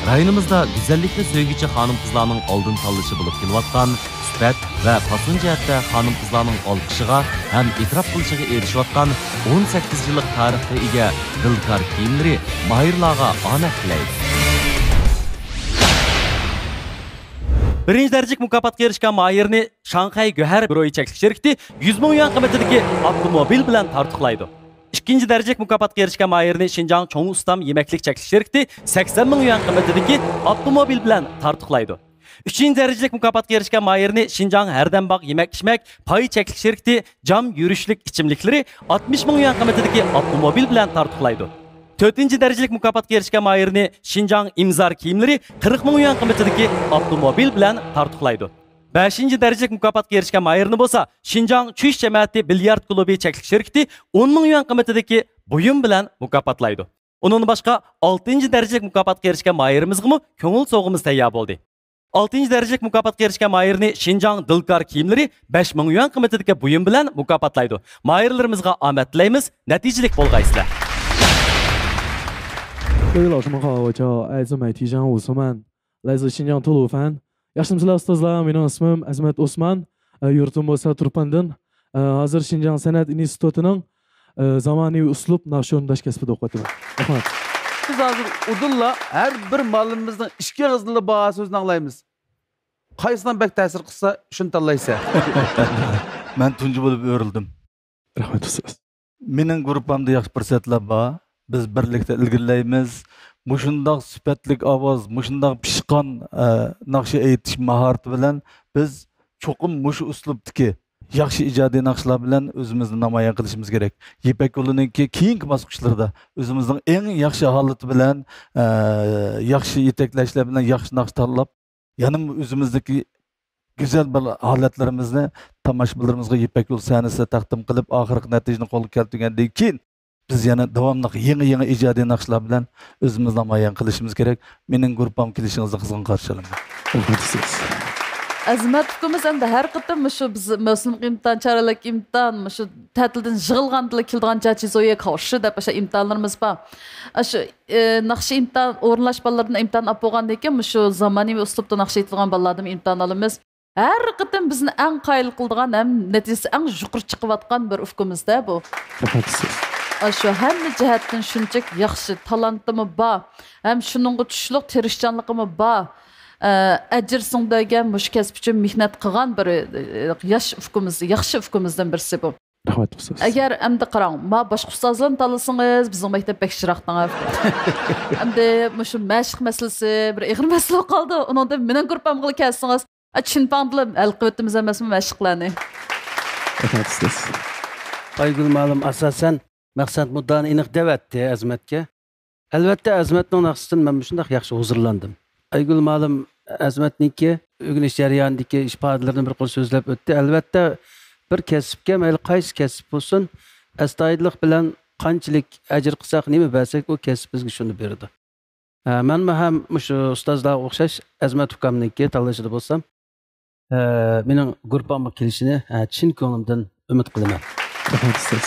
S11: Rayonimizda güzellikle söygüçü hanım kızlarının aldın tanlışı bulup keliyotgan sübət ve fason jihatda hanım kızlarının alqışıga hem itiraf qilishig'a erishayotgan 18 yıllık tarixga ega dilkar kiyimleri mahirlarga omad tilaydi.
S1: Birinci derecik mukofotga erishgan mahirni Shanghai Go'har Bro'yi cheklik şirkati 100 ming yuan qiymatidagi avtomobil bilan tartiqlaydi. İkinci derecik mukofotga erishgan mahirni Xinjiang Cho'ng Ustam yemeklik cheklik şirkati 80 ming yuan qiymatidagi avtomobil bilan tartiqlaydi. Üçüncü derecelik mukofotga erishgan mahirni Xinjiang Herdambaq yemek-içmek pay cheklik şirkati cam yurishlik ichimliklari 60 ming yuan qiymatidagi avtomobil bilan tartiqlaydi. 4. derecelik mukofotga erishgan mahirni Xinjiang imzar kiyimleri 40 ming yuan qiymatidagi avtomobil bilan tartiqlaydi. 5. derecelik mukofotga erishgan mahirni bo'lsa Xinjiang Chuish jamiyati bilyard klubi cheklik şirkati 10 ming yuan qiymatidagi buyum bilan mukofotlaydi. Onun başqa 6. derecelik mukofotga erishgan mahirimizga ko'ngil so'g'imiz tayyor bo'ldi. 6. derecelik mukofotga erishgan mahirni Xinjiang dilkar kiyimleri 5 ming yuan qiymatidagi buyum bilan mukofotlaydi. Mahirlarimizga omad tilaymiz, natijalik bo'lgaysizlar.
S19: 各位老师们好，我叫艾滋买提倡伍斯曼，来自新疆吐鲁番。Yaxshimsizlar ustozlar, mening ismim Azmat Osman, yurtim bo'lsa Turpandan. Hozir Xinjiang san'at institutining zamonaviy uslub naqsh o'rnash kasbida o'qiyapman. Rahmat.
S3: Biz hozir udulla har bir muallimimizning ishga qizili baho so'zini anglaymiz. Qaysidan bak ta'sir qilsa, shuni tanlaysa.
S20: Men tunji bo'lib o'rildim.
S19: Rahmat ustoz.
S20: Mening guruhimda yaxshi fursatlar bor. Biz birlikda ilgirlaymiz. Mushundoq sifatlik ovoz, mushundoq pishqon naqsha aytish mahorati bilan biz cho'qim mush uslubdagi yaxshi ijodiy naqshlar bilan o'zimizni namoyon qilishimiz kerak. Ipak yo'lininki keyingi bosqichlarda o'zimizning eng yaxshi holati bilan, yaxshi yetaklashlar bilan yaxshi naqsh tanlab, yana o'zimizdagi güzel bir holatlarimizni tomoshabinlarimizga Ipak yo'l sahnasida taqdim qilib, oxirgi natijani qo'lga keltirgandan keyin biz yana davomli yangi ijodiy naqshlar bilan o'zimizni namoyon qilishimiz kerak. Mening guruhim kelishingizni qizg'in qarshi olaman.
S12: Azmat hukumat endi har qatam shu biz mavsum imtihon, charalik imtihon, shu ta'tildan yig'ilganda keladigan jachizoga qarshi deb o'sha imtihonlarimiz bor. Shu naqshi imtihon o'rinlash bolalardan imtihon olib bo'lgandan keyin shu zamonaviy uslubda naqsh etilgan bolalardan imtihon olamiz. Har qatam bizni eng qoyil qiladigan ham natijasi eng yuqori chiqayotgan bir ufkumizda bu. Shu hamma jihatdan shunchalik yaxshi talantimi bor, ham shuningga tushliq tirishchanligimi bor. Ajrsin degan mush kasb uchun mehnat qilgan bir yaxshi ufkumizdan birisi bu.
S19: Rahmat ustoz.
S12: Agar endi qarang, ma boshqa ustozlarni tanlasangiz, bizning maktab bekshiraqdan. Endi shu mashq masalasi bir ig'ir masala qoldi. Uningda mening guruhimga kelsangiz, chinpandlab hal qilib emasmi mashqlarni.
S19: Rahmat ustoz.
S3: Aygul ma'lum asosan maqsad muddani aniq davatdi Azmatga. Albatta Azmatning naqsidan men shunday yaxshi huzurlandim. Aygul ma'lum Azmatniki o'rganish jarayonidagi ifodalarini bir qo'l so'zlab o'tdi. Albatta bir kasbga mayli qaysi kasb bo'lsin, astoydillik bilan qanchalik ajr qilsak, nima bersak, u kasb bizga shuni berdi. Men ham shu ustozlarga o'xshash Azmat ukamniki tanlashida bo'lsam, mening guruhimga kelishini chin ko'nglimdan umid qilaman.
S19: Rahmat ustoz.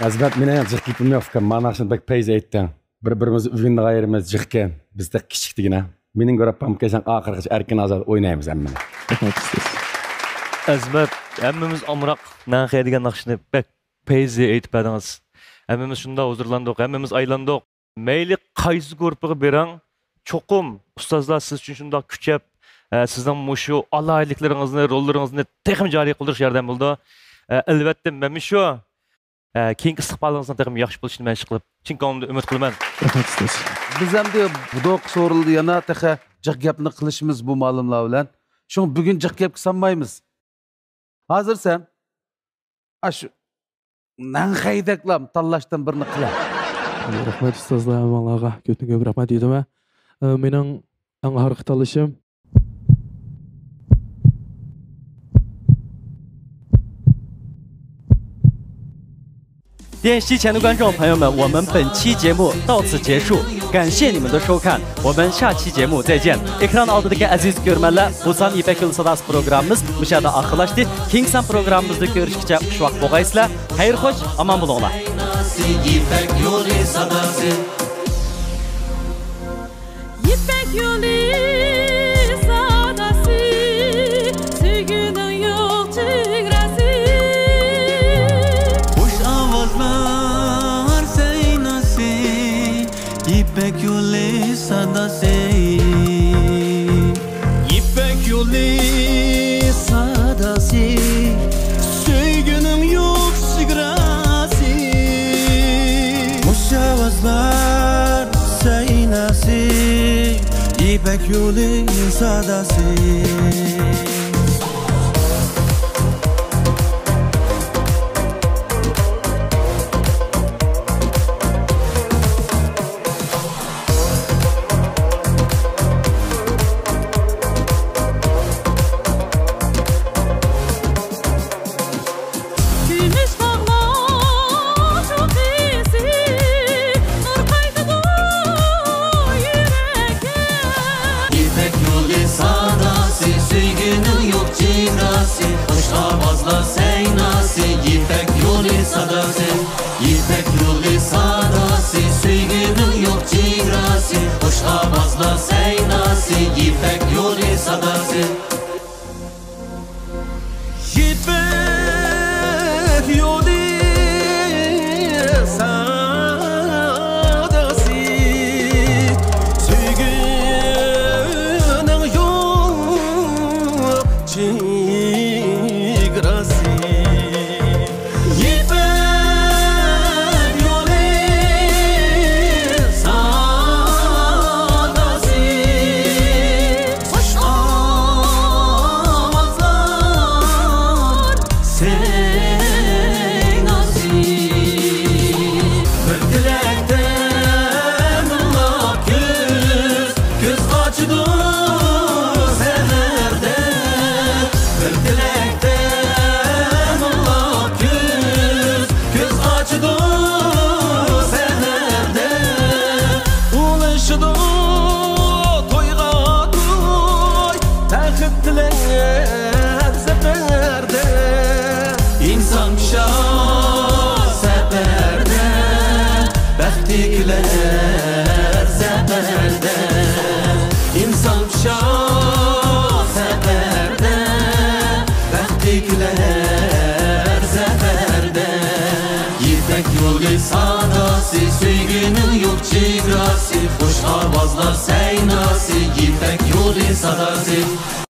S5: Azmat meni jiqib yo'qkan, mana shuni bak payz aytding. Bir-birimiz o'yinga ayirimiz jiqkan, bizda kichikdigina. Mening guruhim kelsan oxirgacha erkin azod o'ynaymiz hamma.
S19: Rahmat ustoz.
S6: Azmat, hammamiz amroq nanxay degan naqshni bak payzi aytib berdingiz. Hammamiz shunda huzurlandik, hammamiz aylandik. Mayli qaysi guruhga berang, cho'qim ustozlar siz uchun shunda kuchab, sizning mushu alayliklaringizni, rollaringizni texnik joriy qildirish yordam bo'ldi. Albatta men shu keyingi istiqbolingizni texnik yaxshi bo'lishini mashq qilib, chin ko'nglimda umid qilaman.
S19: Rahmat ustoz.
S3: Biz hamda budoq so'rildi yana taqa jiq gapni qilishimiz bu ma'lumlar bilan. Shuning bugun jiq gap qilmaymiz. Hozir sen shu nanxaydaklam tanlashdan birini qila.
S19: Rahmat ustozlar, Allohga ko'p rahmat deyman. Mening eng oxirgi tanlashim
S1: 电视前的观众朋友们，我们本期节目到此结束，感谢你们的收看，我们下期节目再见。Ekran oldidagi aziz ko'rmanlar, bu son İpek Yolu Sadası programımız bu yerda oxirlashdi. Keyingi son programmamizda ko'rishguncha xushvaqt bo'lgaysizlar. Xayr xo'sh, omon bo'linglar.
S4: İpek Yolu Sadası. İpek Yolu Sadası. Sevginin yok çigresi. Hoş avazlar seynası. İpek Yolu Sadası. İpek Yolu Sadası. Sevginin yok çigresi. Hoş avazlar seynası. İpek Yolu Sadası. İpek Yolu Sadası, sevginin yok çigrası. Hoş avazla seynası, İpek Yolu Sadası. İpek Yolu Sadası, sevginin yok çigrası. İnsan seferde, Bəxtliklər zəfərdə. İnsan seferde, Bəxtliklər zəfərdə. Yipek yolu sadası, Söygünün yok çigrası, Hoş avazlar seynası, Yipek yolu sadası.